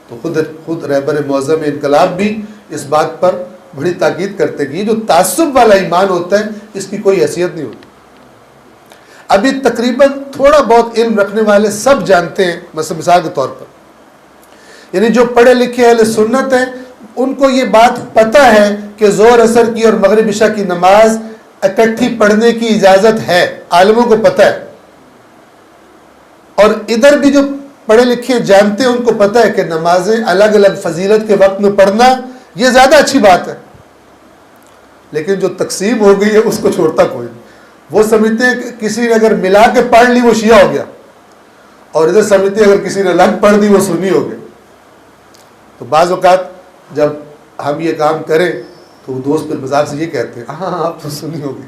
تو خود رہبر معظم انقلاب بھی اس بات پر بڑی تاکید کرتے کہ یہ جو تعصب والا ایمان ہوتا ہے اس کی کوئی حیثیت نہیں ہوتی. ابھی تقریباً تھوڑا بہت علم رکھنے والے سب جانتے ہیں، مثال کے طور پر یعنی جو پڑھے لکھے اہل سنت ہیں ان کو یہ بات پتہ ہے کہ ظہر عصر کی اور مغرب عشاء کی نماز اکٹھی پڑھنے کی اجازت ہے، عالموں کو پتہ ہے. اور ادھر بھی جو پڑھے لکھے جانتے ہیں ان کو پتہ ہے کہ نمازیں الگ الگ فضیلت کے وقت میں پڑھنا یہ زیادہ اچھی بات ہے. لیکن جو تقسیم ہو گئی ہے اس کو چھوڑتا کوئی نہیں. وہ سمجھتے ہیں کہ کسی نے اگر ملا کے پڑھ لی وہ شیعہ ہو گیا، اور ادھر سمجھتے ہیں اگر کسی نے الگ پڑھ دی وہ سنی ہو گیا. تو بعض اوقات جب ہم یہ کام کریں تو وہ دوست پھر مزاق سے یہ کہتے ہیں ہاں آپ تو سنی ہو گئی.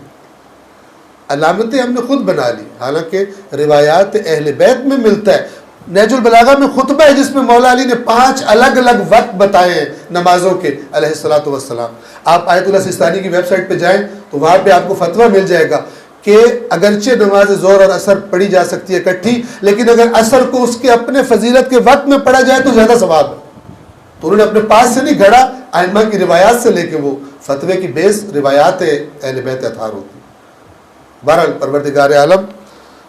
علامتیں ہم نے خود بنا لی، حالانکہ روایات اہل بیت میں ملتا ہے. نہج البلاغہ میں خطبہ ہے جس میں مولا علی نے 5 الگ الگ وقت بتائے ہیں نمازوں کے علیہ الصلوۃ والسلام. آپ آیت اللہ سستانی کی ویب سائٹ پہ جائیں تو وہاں پہ آپ کو فتویٰ مل جائے گا کہ اگرچہ نماز ظہر اور عصر پڑھی جا سکتی ہے اکٹھی، لیکن اگر عصر کو اس کے اپنے فضیلت کے وقت میں پڑھا جائے تو زیادہ ثواب ہے۔ تو انہوں نے اپنے پاس سے نہیں گھڑا، ائمہ کی روایات سے لے کے وہ فتوے کی بیس روایات اہل بیت اطہار ہوتی۔ بہرحال پروردگار عالم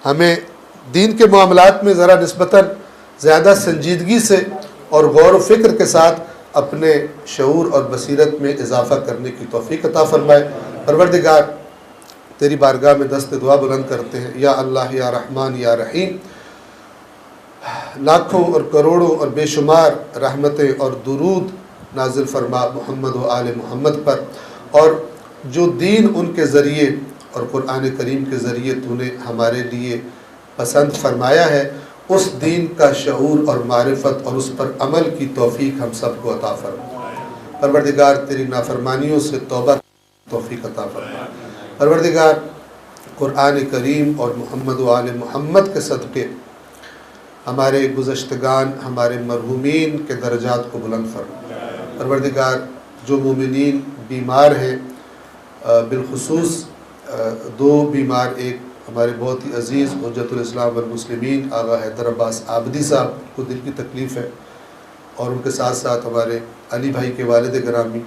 ہمیں دین کے معاملات میں ذرا نسبتاً زیادہ سنجیدگی سے اور غور و فکر کے ساتھ اپنے شعور اور بصیرت میں اضافہ کرنے کی توفیق عطا فرمائے۔ پروردگار تیری بارگاہ میں دست دعا بلند کرتے ہیں، یا اللہ یا رحمان یا رحیم، لاکھوں اور کروڑوں اور بے شمار رحمتیں اور درود نازل فرما محمد و آل محمد پر، اور جو دین ان کے ذریعے اور قرآن کریم کے ذریعے تو نے ہمارے لیے پسند فرمایا ہے، اس دین کا شعور اور معرفت اور اس پر عمل کی توفیق ہم سب کو عطا فرما۔ پروردگار تیری نافرمانیوں سے توبہ توفیق عطا فرما۔ پروردگار قرآن کریم اور محمد و آل محمد کے صدقے ہمارے گزشتگان، ہمارے مرحومین کے درجات کو بلند فرما۔ پروردگار جو مومنین بیمار ہیں، بالخصوص دو بیمار، ایک ہمارے بہت ہی عزیز حجت الاسلام والمسلمین آغا حیدر عباس عابدی صاحب کو دل کی تکلیف ہے، اور ان کے ساتھ ساتھ ہمارے علی بھائی کے والد گرامی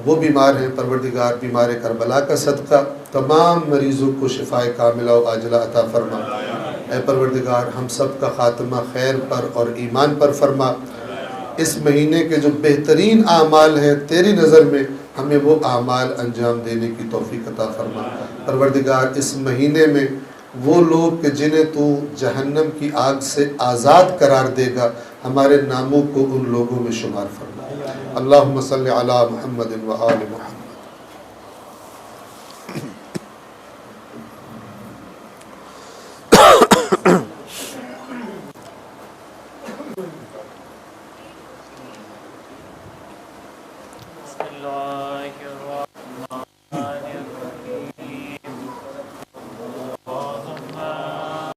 وہ بیمار ہیں۔ پروردگار بیمار کربلا کا صدقہ تمام مریضوں کو شفائے کاملہ و عاجلہ عطا فرما۔ اے پروردگار ہم سب کا خاتمہ خیر پر اور ایمان پر فرما۔ اس مہینے کے جو بہترین اعمال ہیں تیری نظر میں، ہمیں وہ اعمال انجام دینے کی توفیق عطا فرما۔ پروردگار اس مہینے میں وہ لوگ کہ جنہیں تو جہنم کی آگ سے آزاد قرار دے گا، ہمارے ناموں کو ان لوگوں میں شمار فرما۔ اللہم صلی علی محمد و آل محمد۔